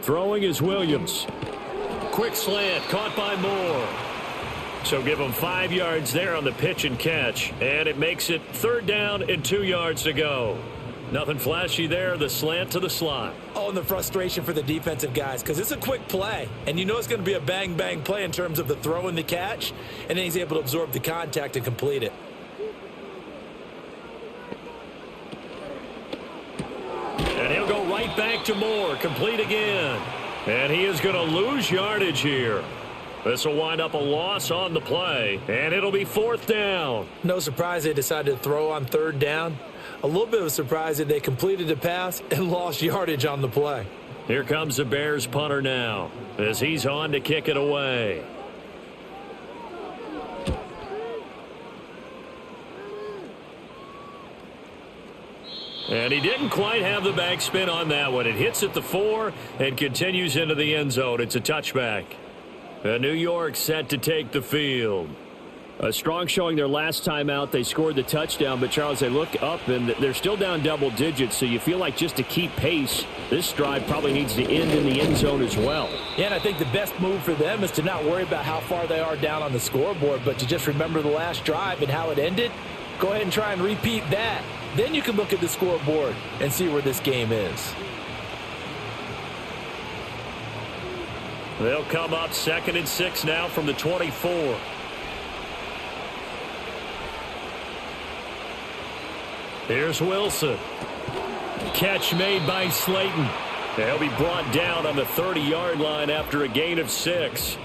Throwing is Williams. Quick slant, caught by Moore. So give them 5 yards there on the pitch and catch. And it makes it 3rd down and 2 yards to go. Nothing flashy there, the slant to the slot. Oh, and the frustration for the defensive guys because it's a quick play. And you know it's going to be a bang-bang play in terms of the throw and the catch. And then he's able to absorb the contact and complete it. And he'll go right back to Moore, complete again. And he is going to lose yardage here. This will wind up a loss on the play, and it'll be 4th down. No surprise they decided to throw on 3rd down. A little bit of a surprise that they completed the pass and lost yardage on the play. Here comes the Bears punter now as he's on to kick it away. And he didn't quite have the backspin on that one. It hits at the 4 and continues into the end zone. It's a touchback. And New York set to take the field. A strong showing their last time out. They scored the touchdown, but Charles, they look up and they're still down double digits, so you feel like just to keep pace, this drive probably needs to end in the end zone as well. Yeah, and I think the best move for them is to not worry about how far they are down on the scoreboard, but to just remember the last drive and how it ended. Go ahead and try and repeat that. Then you can look at the scoreboard and see where this game is. They'll come up 2nd and 6 now from the 24. Here's Wilson. Catch made by Slayton. They'll be brought down on the 30-yard line after a gain of 6.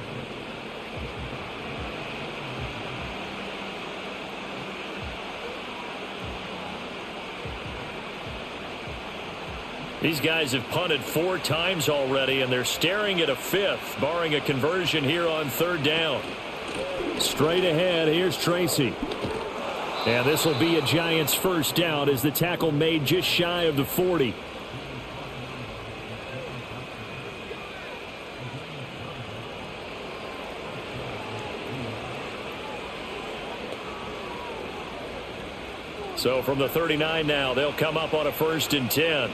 These guys have punted 4 times already, and they're staring at a 5th, barring a conversion here on 3rd down. Straight ahead, here's Tracy. And this will be a Giants first down as the tackle made just shy of the 40. So from the 39 now, they'll come up on a 1st and 10.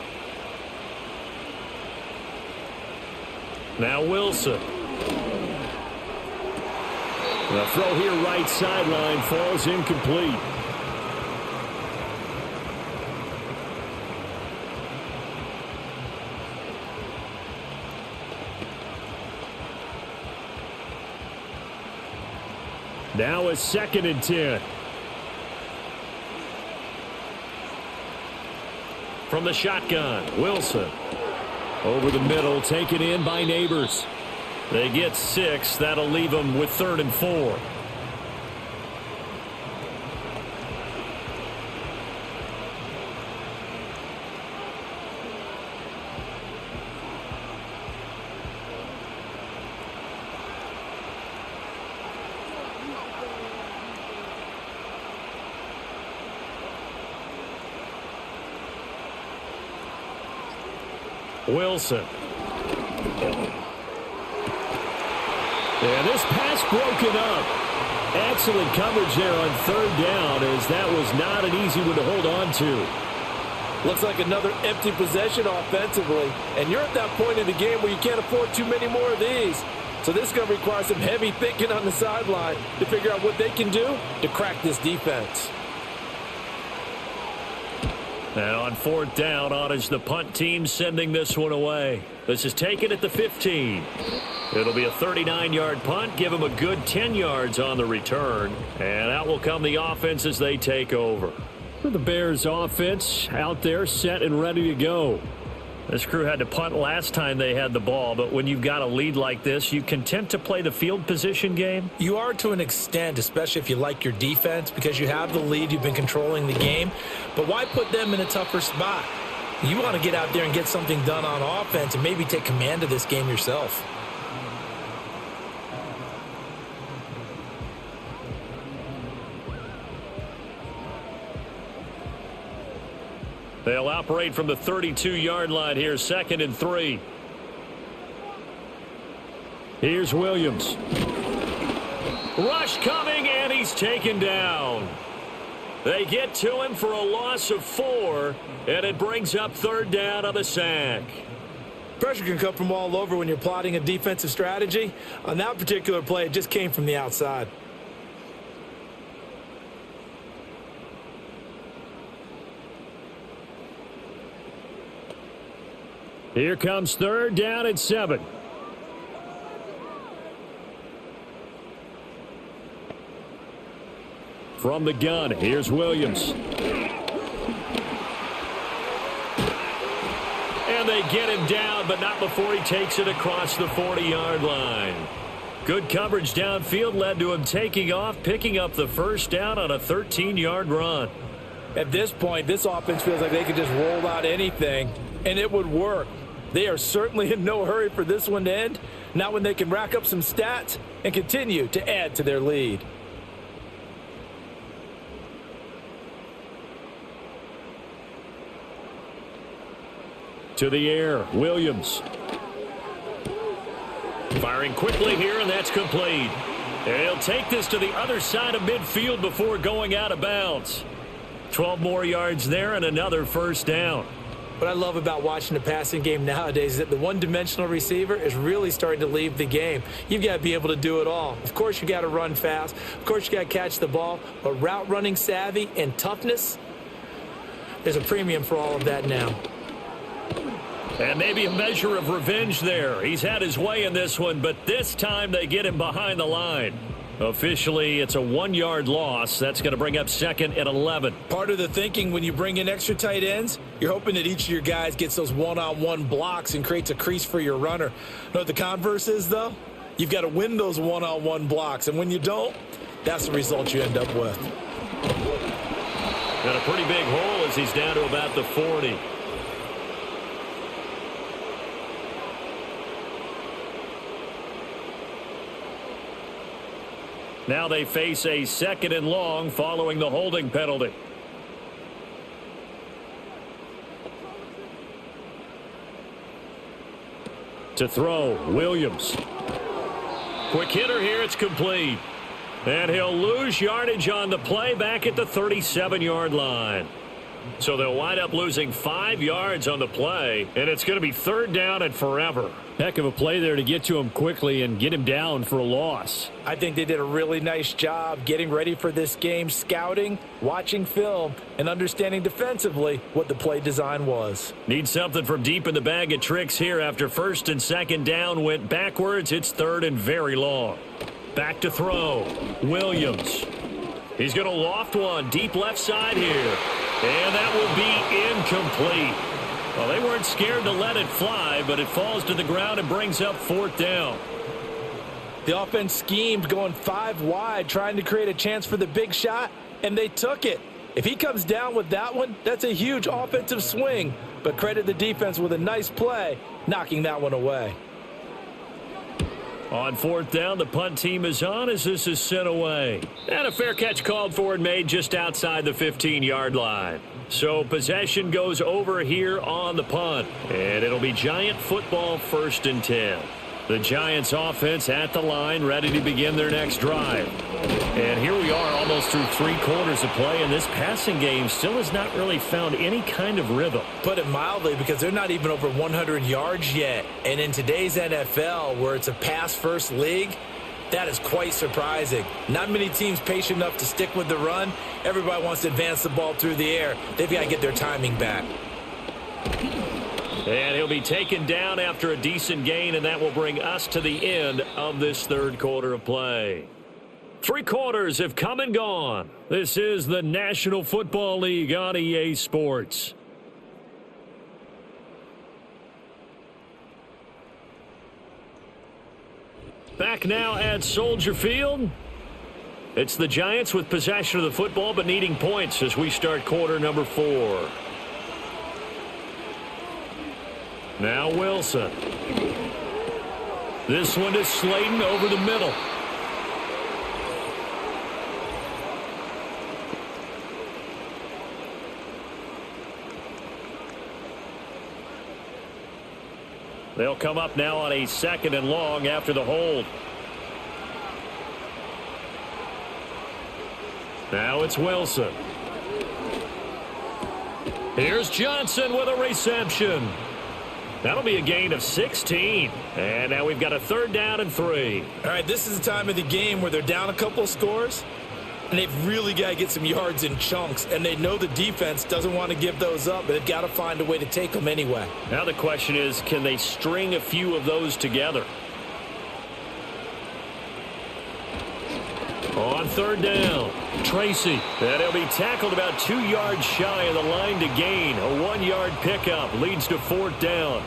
Now Wilson. The throw here right sideline falls incomplete. Now a 2nd and 10. From the shotgun, Wilson. Over the middle, taken in by Neighbors. They get 6. That'll leave them with 3rd and 4. Wilson. And this pass broken up. Excellent coverage there on 3rd down, as that was not an easy one to hold on to. Looks like another empty possession offensively, and you're at that point in the game where you can't afford too many more of these. So this is going to require some heavy thinking on the sideline to figure out what they can do to crack this defense. Now on 4th down, on is the punt team sending this one away. This is taken at the 15. It'll be a 39-yard punt, give them a good 10 yards on the return. And out will come the offense as they take over. The Bears offense out there set and ready to go. This crew had to punt last time they had the ball, but when you've got a lead like this, you content to play the field position game? You are to an extent, especially if you like your defense, because you have the lead, you've been controlling the game. But why put them in a tougher spot? You want to get out there and get something done on offense and maybe take command of this game yourself. They'll operate from the 32-yard line here, 2nd and 3. Here's Williams. Rush coming, and he's taken down. They get to him for a loss of 4, and it brings up 3rd down on the sack. Pressure can come from all over when you're plotting a defensive strategy. On that particular play, it just came from the outside. Here comes 3rd down and 7. From the gun, here's Williams. And they get him down, but not before he takes it across the 40-yard line. Good coverage downfield led to him taking off, picking up the 1st down on a 13-yard run. At this point, this offense feels like they could just roll out anything, and it would work. They are certainly in no hurry for this one to end, not when they can rack up some stats and continue to add to their lead. To the air, Williams. Firing quickly here, and that's complete. And he'll take this to the other side of midfield before going out of bounds. 12 more yards there and another 1st down. What I love about watching the passing game nowadays is that the one-dimensional receiver is really starting to leave the game. You've got to be able to do it all. Of course, you got to run fast. Of course, you got to catch the ball. But route running savvy and toughness, there's a premium for all of that now. And maybe a measure of revenge there. He's had his way in this one, but this time they get him behind the line. Officially, it's a 1-yard loss. That's going to bring up 2nd and 11. Part of the thinking when you bring in extra tight ends, you're hoping that each of your guys gets those one-on-one blocks and creates a crease for your runner. You know what the converse is, though? You've got to win those one-on-one blocks, and when you don't, that's the result you end up with. Got a pretty big hole as he's down to about the 40. Now they face a 2nd and long following the holding penalty. To throw, Williams. Quick hitter here, it's complete. And he'll lose yardage on the play back at the 37-yard line. So they'll wind up losing 5 yards on the play, and it's going to be 3rd down and forever. Heck of a play there to get to him quickly and get him down for a loss. I think they did a really nice job getting ready for this game, scouting, watching film, and understanding defensively what the play design was. Need something from deep in the bag of tricks here after 1st and 2nd down went backwards. It's 3rd and very long. Back to throw. Williams. He's going to loft one deep left side here. And that will be incomplete. Well, they weren't scared to let it fly, but it falls to the ground and brings up 4th down. The offense schemed going 5 wide, trying to create a chance for the big shot, and they took it. If he comes down with that one, that's a huge offensive swing, but credit the defense with a nice play, knocking that one away. On 4th down, the punt team is on as this is sent away. And a fair catch called for and made just outside the 15-yard line. So possession goes over here on the punt. And it'll be Giant football 1st and 10. The Giants offense at the line, ready to begin their next drive. And here we are almost through 3 quarters of play, and this passing game still has not really found any kind of rhythm. Put it mildly, because they're not even over 100 yards yet. And in today's NFL, where it's a pass-first league, that is quite surprising. Not many teams patient enough to stick with the run. Everybody wants to advance the ball through the air. They've got to get their timing back. And he'll be taken down after a decent gain, and that will bring us to the end of this 3rd quarter of play. 3 quarters have come and gone. This is the National Football League on EA Sports. Back now at Soldier Field. It's the Giants with possession of the football but needing points as we start quarter number 4. Now Wilson. This one is Slayton over the middle. They'll come up now on a 2nd and long after the hold. Now it's Wilson. Here's Johnson with a reception. That'll be a gain of 16. And now we've got a 3rd down and 3. All right, this is the time of the game where they're down a couple of scores, and they've really got to get some yards in chunks, and they know the defense doesn't want to give those up, but they've got to find a way to take them anyway. Now the question is, can they string a few of those together? On 3rd down, Tracy. And he'll be tackled about 2 yards shy of the line to gain. A 1-yard pickup leads to 4th down.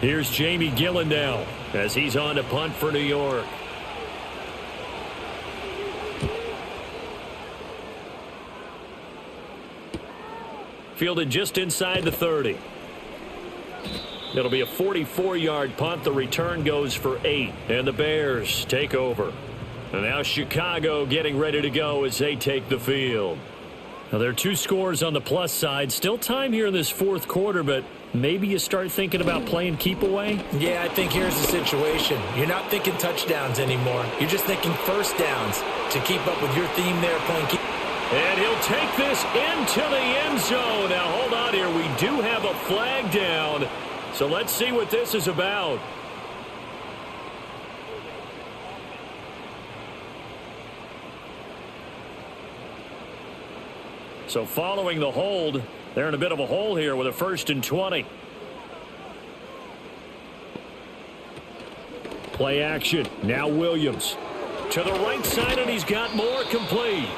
Here's Jamie Gillen now as he's on to punt for New York. Fielded just inside the 30. It'll be a 44-yard punt. The return goes for 8. And the Bears take over. And now Chicago getting ready to go as they take the field. Now there are 2 scores on the plus side. Still time here in this 4th quarter, but maybe you start thinking about playing keep away? Yeah, I think here's the situation. You're not thinking touchdowns anymore. You're just thinking 1st downs to keep up with your theme there, playing keep. And he'll take this into the end zone. Now hold on here. We do have a flag down. So let's see what this is about. So following the hold, they're in a bit of a hole here with a 1st and 20. Play action. Now Williams. To the right side, and he's got more complete.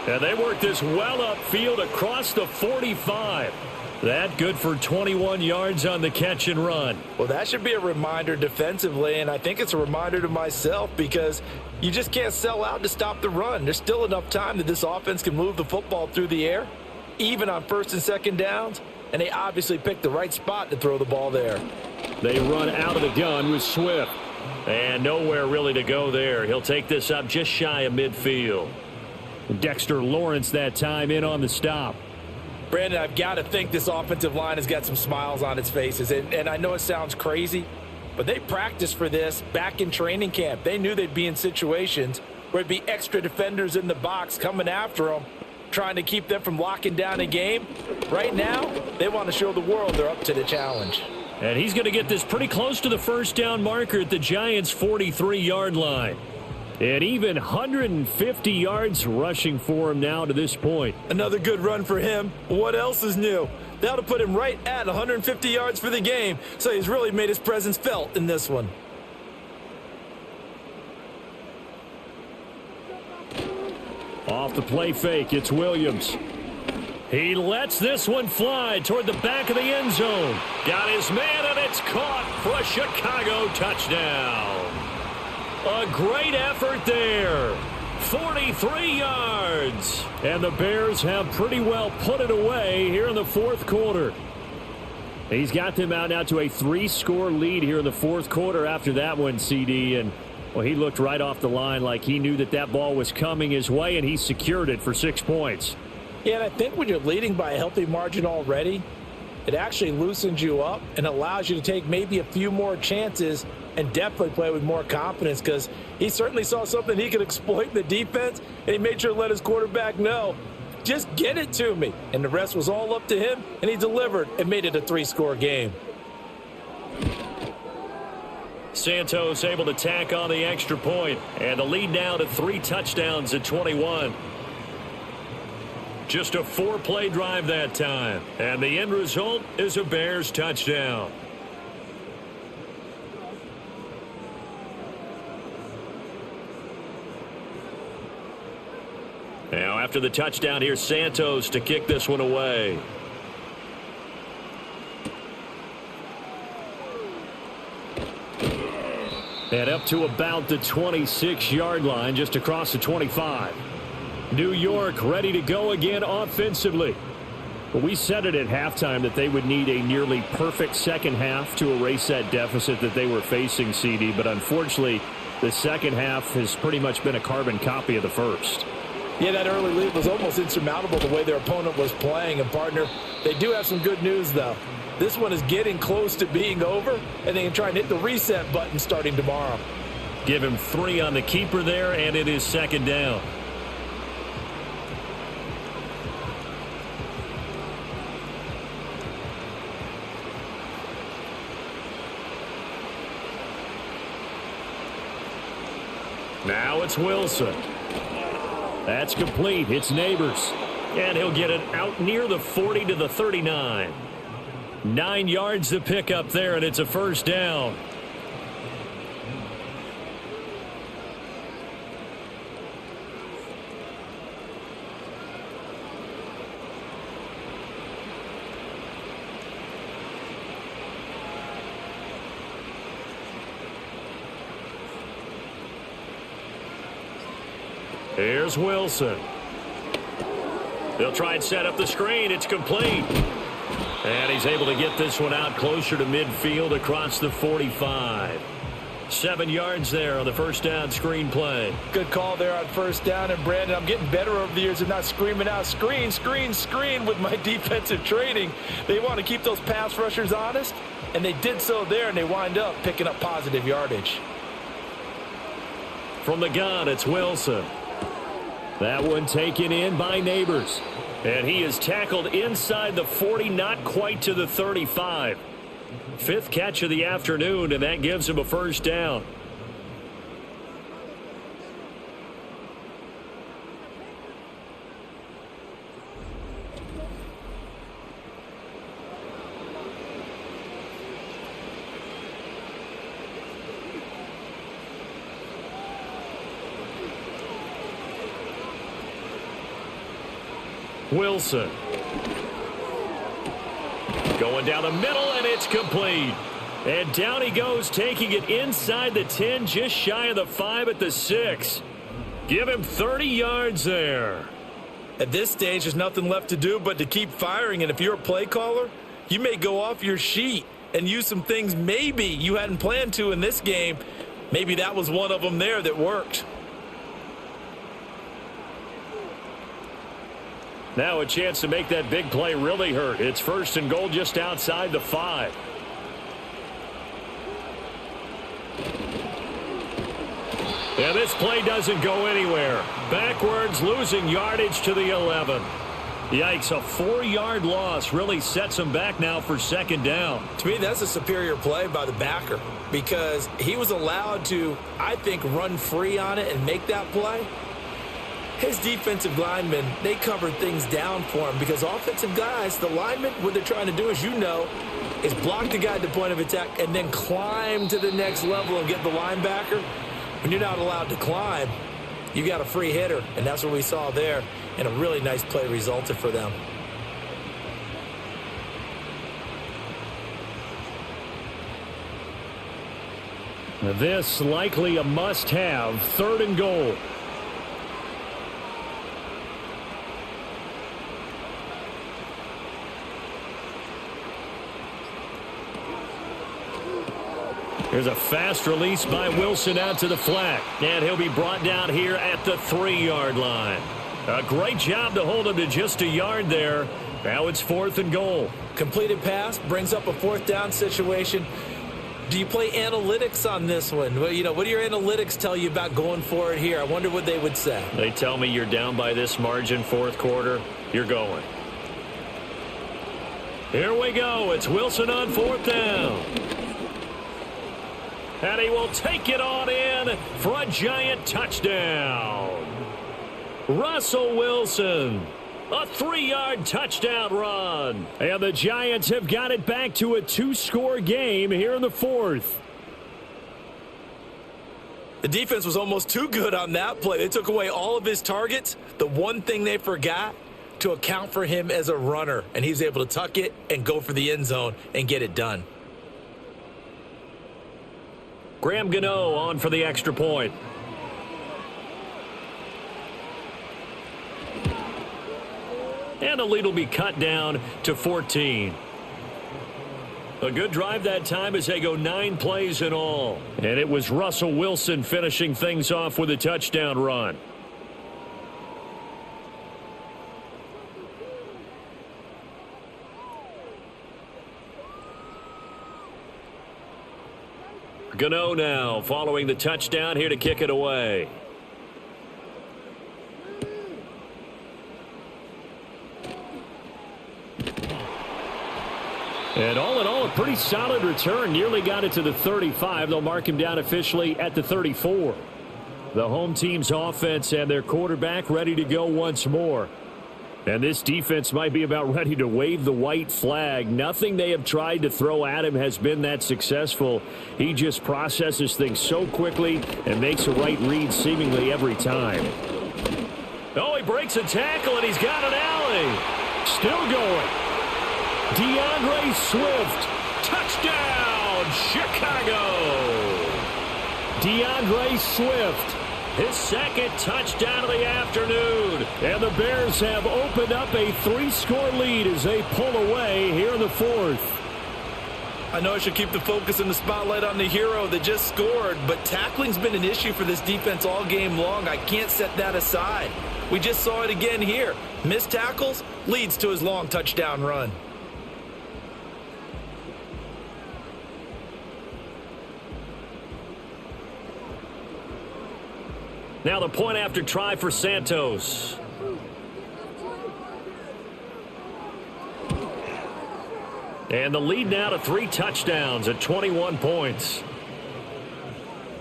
And they work this well upfield across the 45. That good for 21 yards on the catch and run. Well, that should be a reminder defensively, and I think it's a reminder to myself because you just can't sell out to stop the run. There's still enough time that this offense can move the football through the air, even on 1st and 2nd downs, and they obviously picked the right spot to throw the ball there. They run out of the gun with Swift, and nowhere really to go there. He'll take this up just shy of midfield. Dexter Lawrence that time in on the stop. Brandon, I've got to think this offensive line has got some smiles on its faces, and I know it sounds crazy, but they practiced for this back in training camp. They knew they'd be in situations where there'd be extra defenders in the box coming after them, trying to keep them from locking down a game. Right now, they want to show the world they're up to the challenge. And he's going to get this pretty close to the 1st down marker at the Giants' 43-yard line. And even 150 yards rushing for him now to this point. Another good run for him. What else is new? That'll put him right at 150 yards for the game, so he's really made his presence felt in this one. Off the play fake, it's Williams. He lets this one fly toward the back of the end zone. Got his man, and it's caught for a Chicago touchdown. A great effort there. 43 yards. And the Bears have pretty well put it away here in the fourth quarter. He's got them out now to a 3-score lead here in the fourth quarter after that one, CD. And, well, he looked right off the line like he knew that that ball was coming his way, and he secured it for 6 points. Yeah, and I think when you're leading by a healthy margin already, it actually loosens you up and allows you to take maybe a few more chances and definitely play with more confidence, because he certainly saw something he could exploit in the defense, and he made sure to let his quarterback know, just get it to me. And the rest was all up to him, and he delivered and made it a 3-score game. Santos able to tack on the extra point, and the lead now to 3 touchdowns at 21. Just a 4-play drive that time. And the end result is a Bears touchdown. Now after the touchdown, here's Santos to kick this one away. And up to about the 26-yard line, just across the 25. New York ready to go again offensively. But we said it at halftime that they would need a nearly perfect second half to erase that deficit that they were facing, CD. But unfortunately, the second half has pretty much been a carbon copy of the first. Yeah, that early lead was almost insurmountable the way their opponent was playing. And, partner, they do have some good news, though. This one is getting close to being over, and they can try and hit the reset button starting tomorrow. Give him 3 on the keeper there, and it is second down. Now it's Wilson. That's complete. It's Neighbors. And he'll get it out near the 40 to the 39. 9 yards to pick up there, and it's a first down. Here's Wilson. They'll try and set up the screen. It's complete. And he's able to get this one out closer to midfield across the 45. 7 yards there on the first down screen play. Good call there on first down. And, Brandon, I'm getting better over the years of not screaming out screen, screen, screen with my defensive training. They want to keep those pass rushers honest, and they did so there, and they wind up picking up positive yardage. From the gun, it's Wilson. That one taken in by Neighbors. And he is tackled inside the 40, not quite to the 35. 5th catch of the afternoon, and that gives him a first down. Wilson. Going down the middle, and it's complete. And down he goes, taking it inside the 10, just shy of the 5 at the 6. Give him 30 yards there. At this stage, there's nothing left to do but to keep firing. And if you're a play caller, you may go off your sheet and use some things maybe you hadn't planned to in this game. Maybe that was one of them there that worked. Now a chance to make that big play really hurt. It's 1st and goal just outside the 5. And this play doesn't go anywhere. Backwards, losing yardage to the 11. Yikes, a 4-yard loss really sets him back now for second down. To me, that's a superior play by the backer because he was allowed to, I think, run free on it and make that play. His defensive linemen, they covered things down for him because offensive guys, the linemen, what they're trying to do, as you know, is block the guy at the point of attack and then climb to the next level and get the linebacker. When you're not allowed to climb, you got a free hitter, and that's what we saw there, and a really nice play resulted for them. This likely a must-have, 3rd and goal. Here's a fast release by Wilson out to the flat. And he'll be brought down here at the 3-yard line. A great job to hold him to just a yard there. Now it's 4th and goal. Completed pass brings up a 4th down situation. Do you play analytics on this one? Well, what do your analytics tell you about going for it here? I wonder what they would say. They tell me you're down by this margin, 4th quarter. You're going. Here we go. It's Wilson on 4th down. And he will take it on in for a giant touchdown. Russell Wilson, a 3-yard touchdown run. And the Giants have got it back to a 2-score game here in the 4th. The defense was almost too good on that play. They took away all of his targets. The one thing they forgot to account for him as a runner. And he's able to tuck it and go for the end zone and get it done. Graham Gano on for the extra point. And the lead will be cut down to 14. A good drive that time as they go 9 plays in all. And it was Russell Wilson finishing things off with a touchdown run. Gano now following the touchdown here to kick it away. And all in all, a pretty solid return. Nearly got it to the 35. They'll mark him down officially at the 34. The home team's offense and their quarterback ready to go once more. And this defense might be about ready to wave the white flag. Nothing they have tried to throw at him has been that successful. He just processes things so quickly and makes a right read seemingly every time. Oh, he breaks a tackle and he's got an alley. Still going. DeAndre Swift. Touchdown, Chicago. DeAndre Swift. His 2nd touchdown of the afternoon. And the Bears have opened up a 3-score lead as they pull away here in the 4th. I know I should keep the focus and the spotlight on the hero that just scored, but tackling's been an issue for this defense all game long. I can't set that aside. We just saw it again here. Missed tackles leads to his long touchdown run. Now the point after try for Santos. And the lead now to 3 touchdowns at 21 points.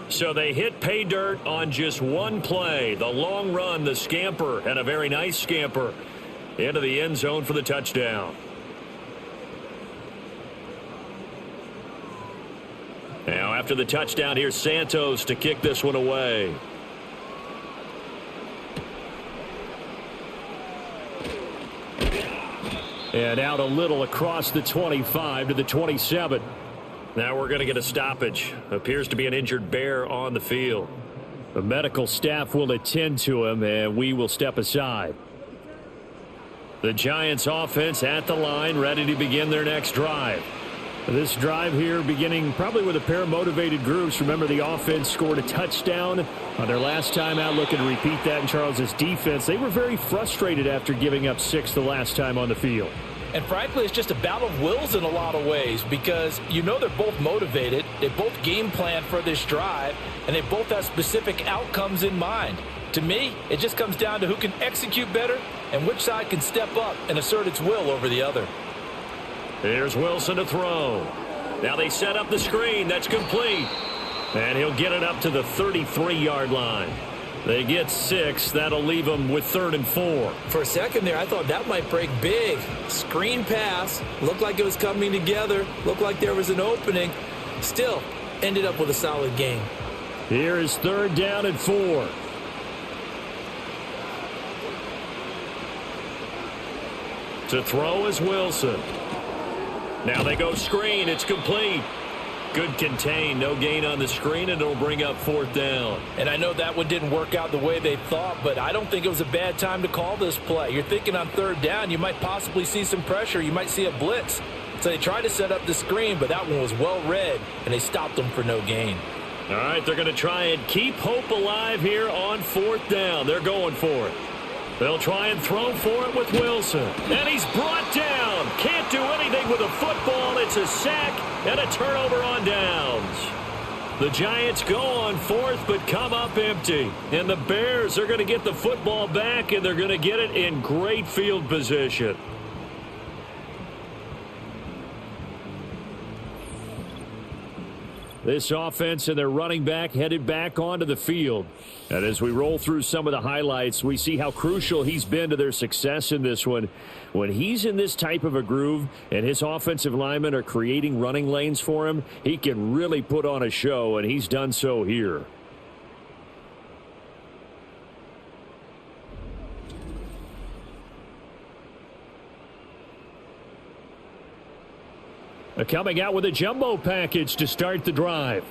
So they hit pay dirt on just one play. The long run, the scamper, and a very nice scamper into the end zone for the touchdown. Now after the touchdown, here's Santos to kick this one away. And out a little across the 25 to the 27. Now we're going to get a stoppage. Appears to be an injured Bear on the field. The medical staff will attend to him, and we will step aside. The Giants offense at the line, ready to begin their next drive. This drive here beginning probably with a pair of motivated groups. Remember, the offense scored a touchdown on their last time out, looking to repeat that in Charles's defense. They were very frustrated after giving up 6 the last time on the field. And frankly, it's just a battle of wills in a lot of ways because you know they're both motivated. They both game plan for this drive, and they both have specific outcomes in mind. To me, it just comes down to who can execute better and which side can step up and assert its will over the other. Here's Wilson to throw. Now they set up the screen. That's complete. And he'll get it up to the 33-yard line. They get 6. That'll leave them with 3rd and 4. For a second there, I thought that might break big. Screen pass. Looked like it was coming together. Looked like there was an opening. Still, ended up with a solid game. Here is 3rd down and 4. To throw is Wilson. Now they go screen. It's complete. Good contain. No gain on the screen, and it'll bring up 4th down. And I know that one didn't work out the way they thought, but I don't think it was a bad time to call this play. You're thinking on 3rd down, you might possibly see some pressure. You might see a blitz. So they tried to set up the screen, but that one was well read, and they stopped them for no gain. All right, they're going to try and keep hope alive here on 4th down. They're going for it. They'll try and throw for it with Wilson. And he's brought down. Can't do anything with a football. It's a sack and a turnover on downs. The Giants go on 4th but come up empty. And the Bears are going to get the football back, and they're going to get it in great field position. This offense and their running back headed back onto the field. And as we roll through some of the highlights, we see how crucial he's been to their success in this one. When he's in this type of a groove and his offensive linemen are creating running lanes for him, he can really put on a show, and he's done so here. Coming out with a jumbo package to start the drive.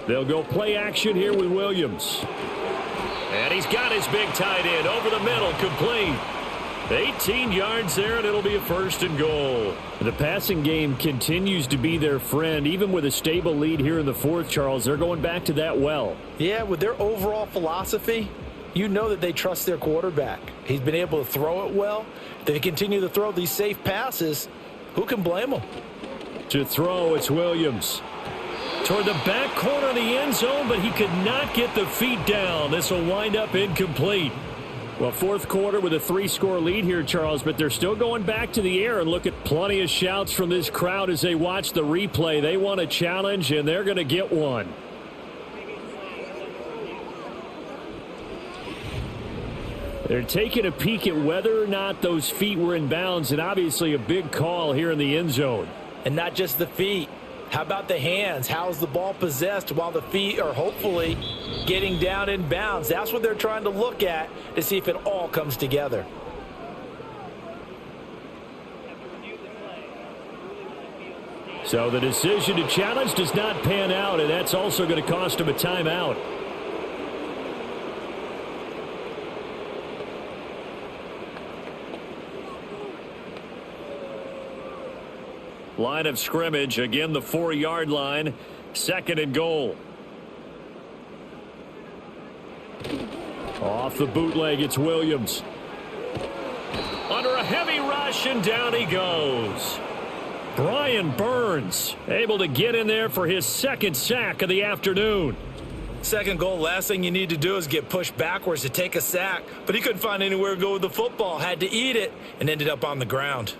They'll go play action here with Williams. And he's got his big tight end over the middle, complete. 18 yards there, and it'll be a 1st and goal. The passing game continues to be their friend. Even with a stable lead here in the 4th, Charles, they're going back to that well. Yeah, with their overall philosophy, you know that they trust their quarterback. He's been able to throw it well. They continue to throw these safe passes. Who can blame them? To throw, it's Williams. Toward the back corner of the end zone, but he could not get the feet down. This will wind up incomplete. Well, 4th quarter with a 3-score lead here, Charles, but they're still going back to the air. And look at plenty of shouts from this crowd as they watch the replay. They want a challenge, and they're going to get one. They're taking a peek at whether or not those feet were in bounds, and obviously a big call here in the end zone. And not just the feet. How about the hands? How's the ball possessed while the feet are hopefully getting down in bounds? That's what they're trying to look at to see if it all comes together. So the decision to challenge does not pan out, and that's also going to cost him a timeout. Line of scrimmage, again the 4-yard line, 2nd and goal. Off the bootleg, it's Williams. Under a heavy rush, and down he goes. Brian Burns able to get in there for his 2nd sack of the afternoon. 2nd goal, last thing you need to do is get pushed backwards to take a sack. But he couldn't find anywhere to go with the football, had to eat it, and ended up on the ground.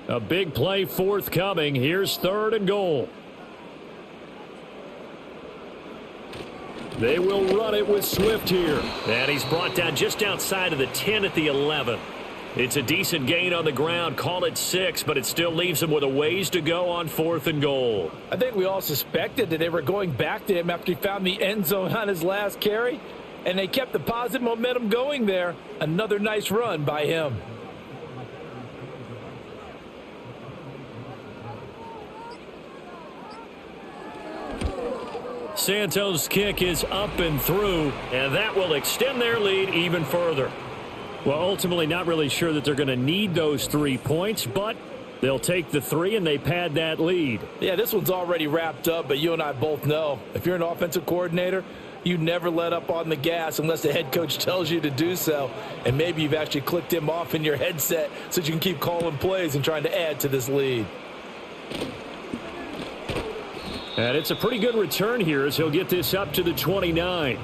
A big play forthcoming. Here's 3rd and goal. They will run it with Swift here. And he's brought down just outside of the 10 at the 11. It's a decent gain on the ground. Call it 6, but it still leaves him with a ways to go on 4th and goal. I think we all suspected that they were going back to him after he found the end zone on his last carry. And they kept the positive momentum going there. Another nice run by him. Santos' kick is up and through, and that will extend their lead even further. Well, ultimately not really sure that they're going to need those 3 points, but they'll take the 3 and they pad that lead. Yeah, this one's already wrapped up, but you and I both know if you're an offensive coordinator, you never let up on the gas unless the head coach tells you to do so. And maybe you've actually clicked him off in your headset so you can keep calling plays and trying to add to this lead. And it's a pretty good return here as he'll get this up to the 29.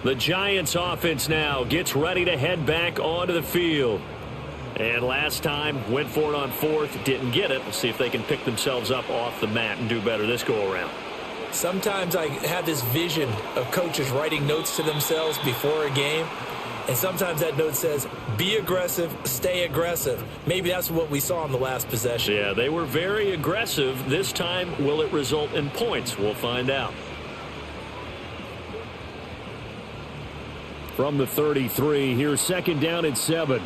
The Giants offense now gets ready to head back onto the field. And last time, went for it on 4th, didn't get it. Let's see if they can pick themselves up off the mat and do better this go-around. Sometimes I have this vision of coaches writing notes to themselves before a game. And sometimes that note says, be aggressive, stay aggressive. Maybe that's what we saw in the last possession. Yeah, they were very aggressive. This time, will it result in points? We'll find out. From the 33, here's 2nd down and 7.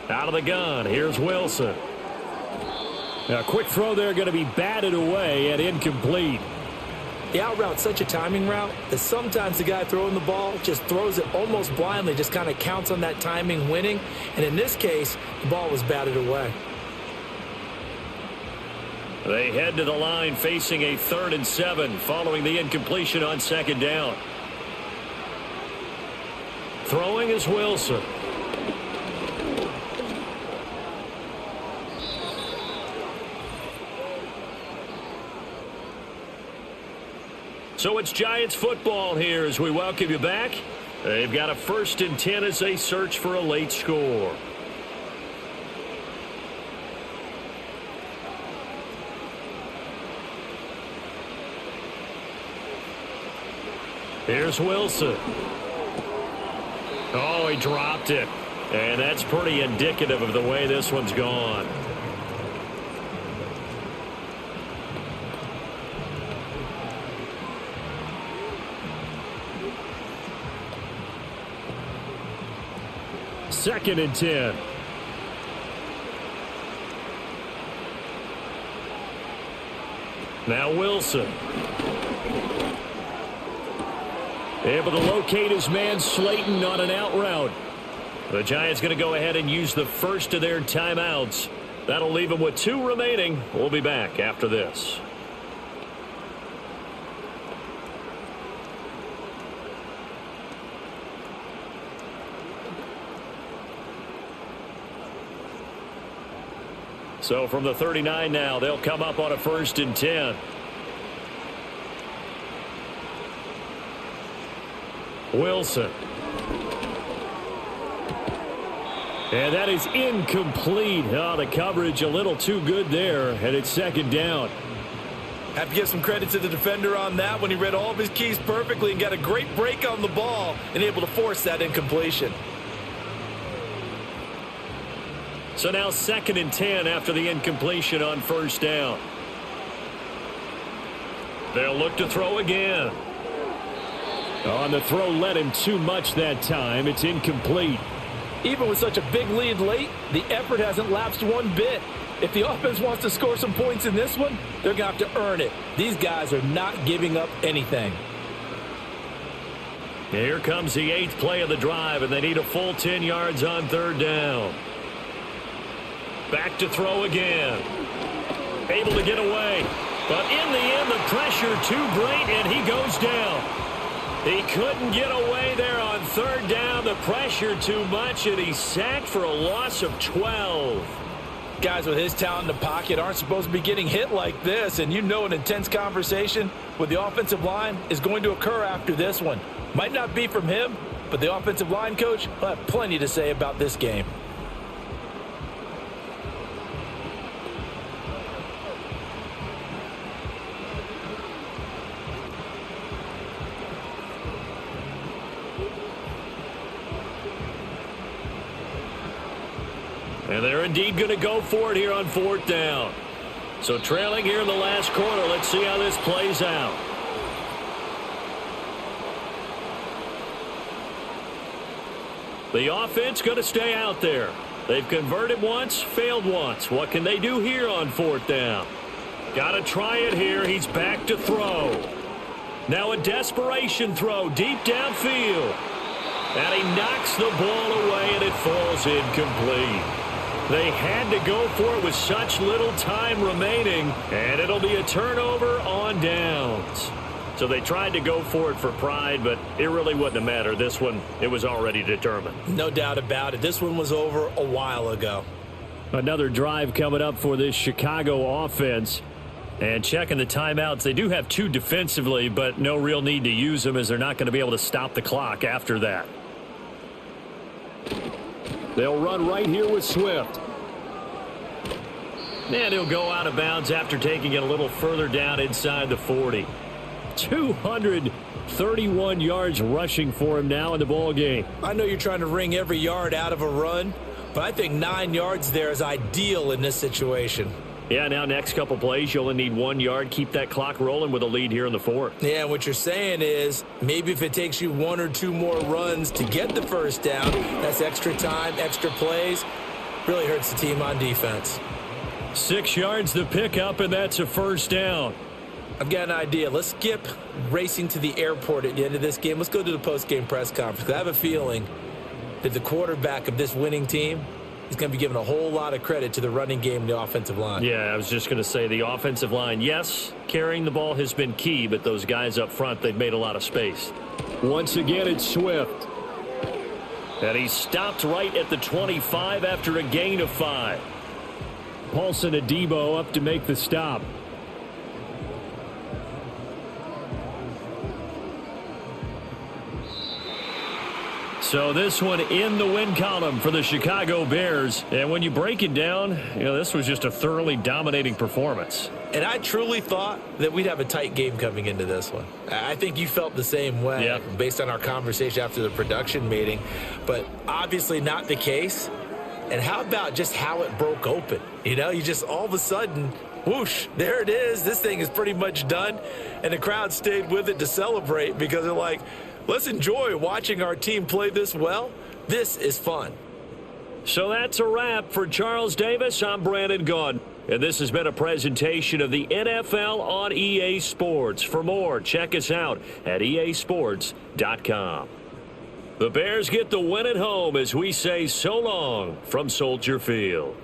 Out of the gun, here's Wilson. A quick throw there going to be batted away and incomplete. The out route's such a timing route that sometimes the guy throwing the ball just throws it almost blindly, just kind of counts on that timing winning. And in this case, the ball was batted away. They head to the line facing a 3rd and 7 following the incompletion on 2nd down. Throwing is Wilson. So it's Giants football here as we welcome you back. They've got a 1st and 10 as they search for a late score. Here's Wilson. Oh, he dropped it. And that's pretty indicative of the way this one's gone. Second and 10. Now Wilson. Able to locate his man Slayton on an out route. The Giants going to go ahead and use the first of their timeouts. That'll leave them with 2 remaining. We'll be back after this. So from the 39 now, they'll come up on a 1st and 10. Wilson. And that is incomplete. Oh, the coverage a little too good there, and it's 2nd down. Have to give some credit to the defender on that when he read all of his keys perfectly and got a great break on the ball and able to force that incompletion. So now 2nd and 10 after the incompletion on 1st down. They'll look to throw again. On the throw led him too much that time. It's incomplete. Even with such a big lead late, the effort hasn't lapsed one bit. If the offense wants to score some points in this one, they're going to have to earn it. These guys are not giving up anything. Here comes the 8th play of the drive, and they need a full 10 yards on 3rd down. Back to throw again. Able to get away. But in the end, the pressure too great, and he goes down. He couldn't get away there on 3rd down. The pressure too much, and he's sacked for a loss of 12. Guys with his talent in the pocket aren't supposed to be getting hit like this, and you know an intense conversation with the offensive line is going to occur after this one. Might not be from him, but the offensive line coach will have plenty to say about this game. And they're indeed going to go for it here on 4th down. So trailing here in the last quarter. Let's see how this plays out. The offense going to stay out there. They've converted once, failed once. What can they do here on 4th down? Got to try it here. He's back to throw. Now a desperation throw deep downfield. And he knocks the ball away, and it falls incomplete. They had to go for it with such little time remaining, and it'll be a turnover on downs. So they tried to go for it for pride, but it really wouldn't have mattered. This one, it was already determined. No doubt about it. This one was over a while ago. Another drive coming up for this Chicago offense. And checking the timeouts, they do have 2 defensively, but no real need to use them as they're not going to be able to stop the clock after that. They'll run right here with Swift. And he'll go out of bounds after taking it a little further down inside the 40. 231 yards rushing for him now in the ball game. I know you're trying to wring every yard out of a run, but I think 9 yards there is ideal in this situation. Yeah, now next couple plays, you only need 1 yard. Keep that clock rolling with a lead here in the 4th. Yeah, what you're saying is maybe if it takes you 1 or 2 more runs to get the first down, that's extra time, extra plays. Really hurts the team on defense. 6 yards the pickup, and that's a first down. I've got an idea. Let's skip racing to the airport at the end of this game. Let's go to the post-game press conference. I have a feeling that the quarterback of this winning team is going to be giving a whole lot of credit to the running game and the offensive line. Yeah, I was just going to say the offensive line, yes, carrying the ball has been key, but those guys up front, they've made a lot of space. Once again, it's Swift. And he stopped right at the 25 after a gain of 5. Paulson Adebo up to make the stop. So this one in the win column for the Chicago Bears. And when you break it down, this was just a thoroughly dominating performance. And I truly thought that we'd have a tight game coming into this one. I think you felt the same way based on our conversation after the production meeting. But obviously not the case. And how about just how it broke open? You just all of a sudden, whoosh, there it is. This thing is pretty much done. And the crowd stayed with it to celebrate because they're like, let's enjoy watching our team play this well. This is fun. So that's a wrap for Charles Davis. I'm Brandon Gaudin. And this has been a presentation of the NFL on EA Sports. For more, check us out at easports.com. The Bears get the win at home as we say so long from Soldier Field.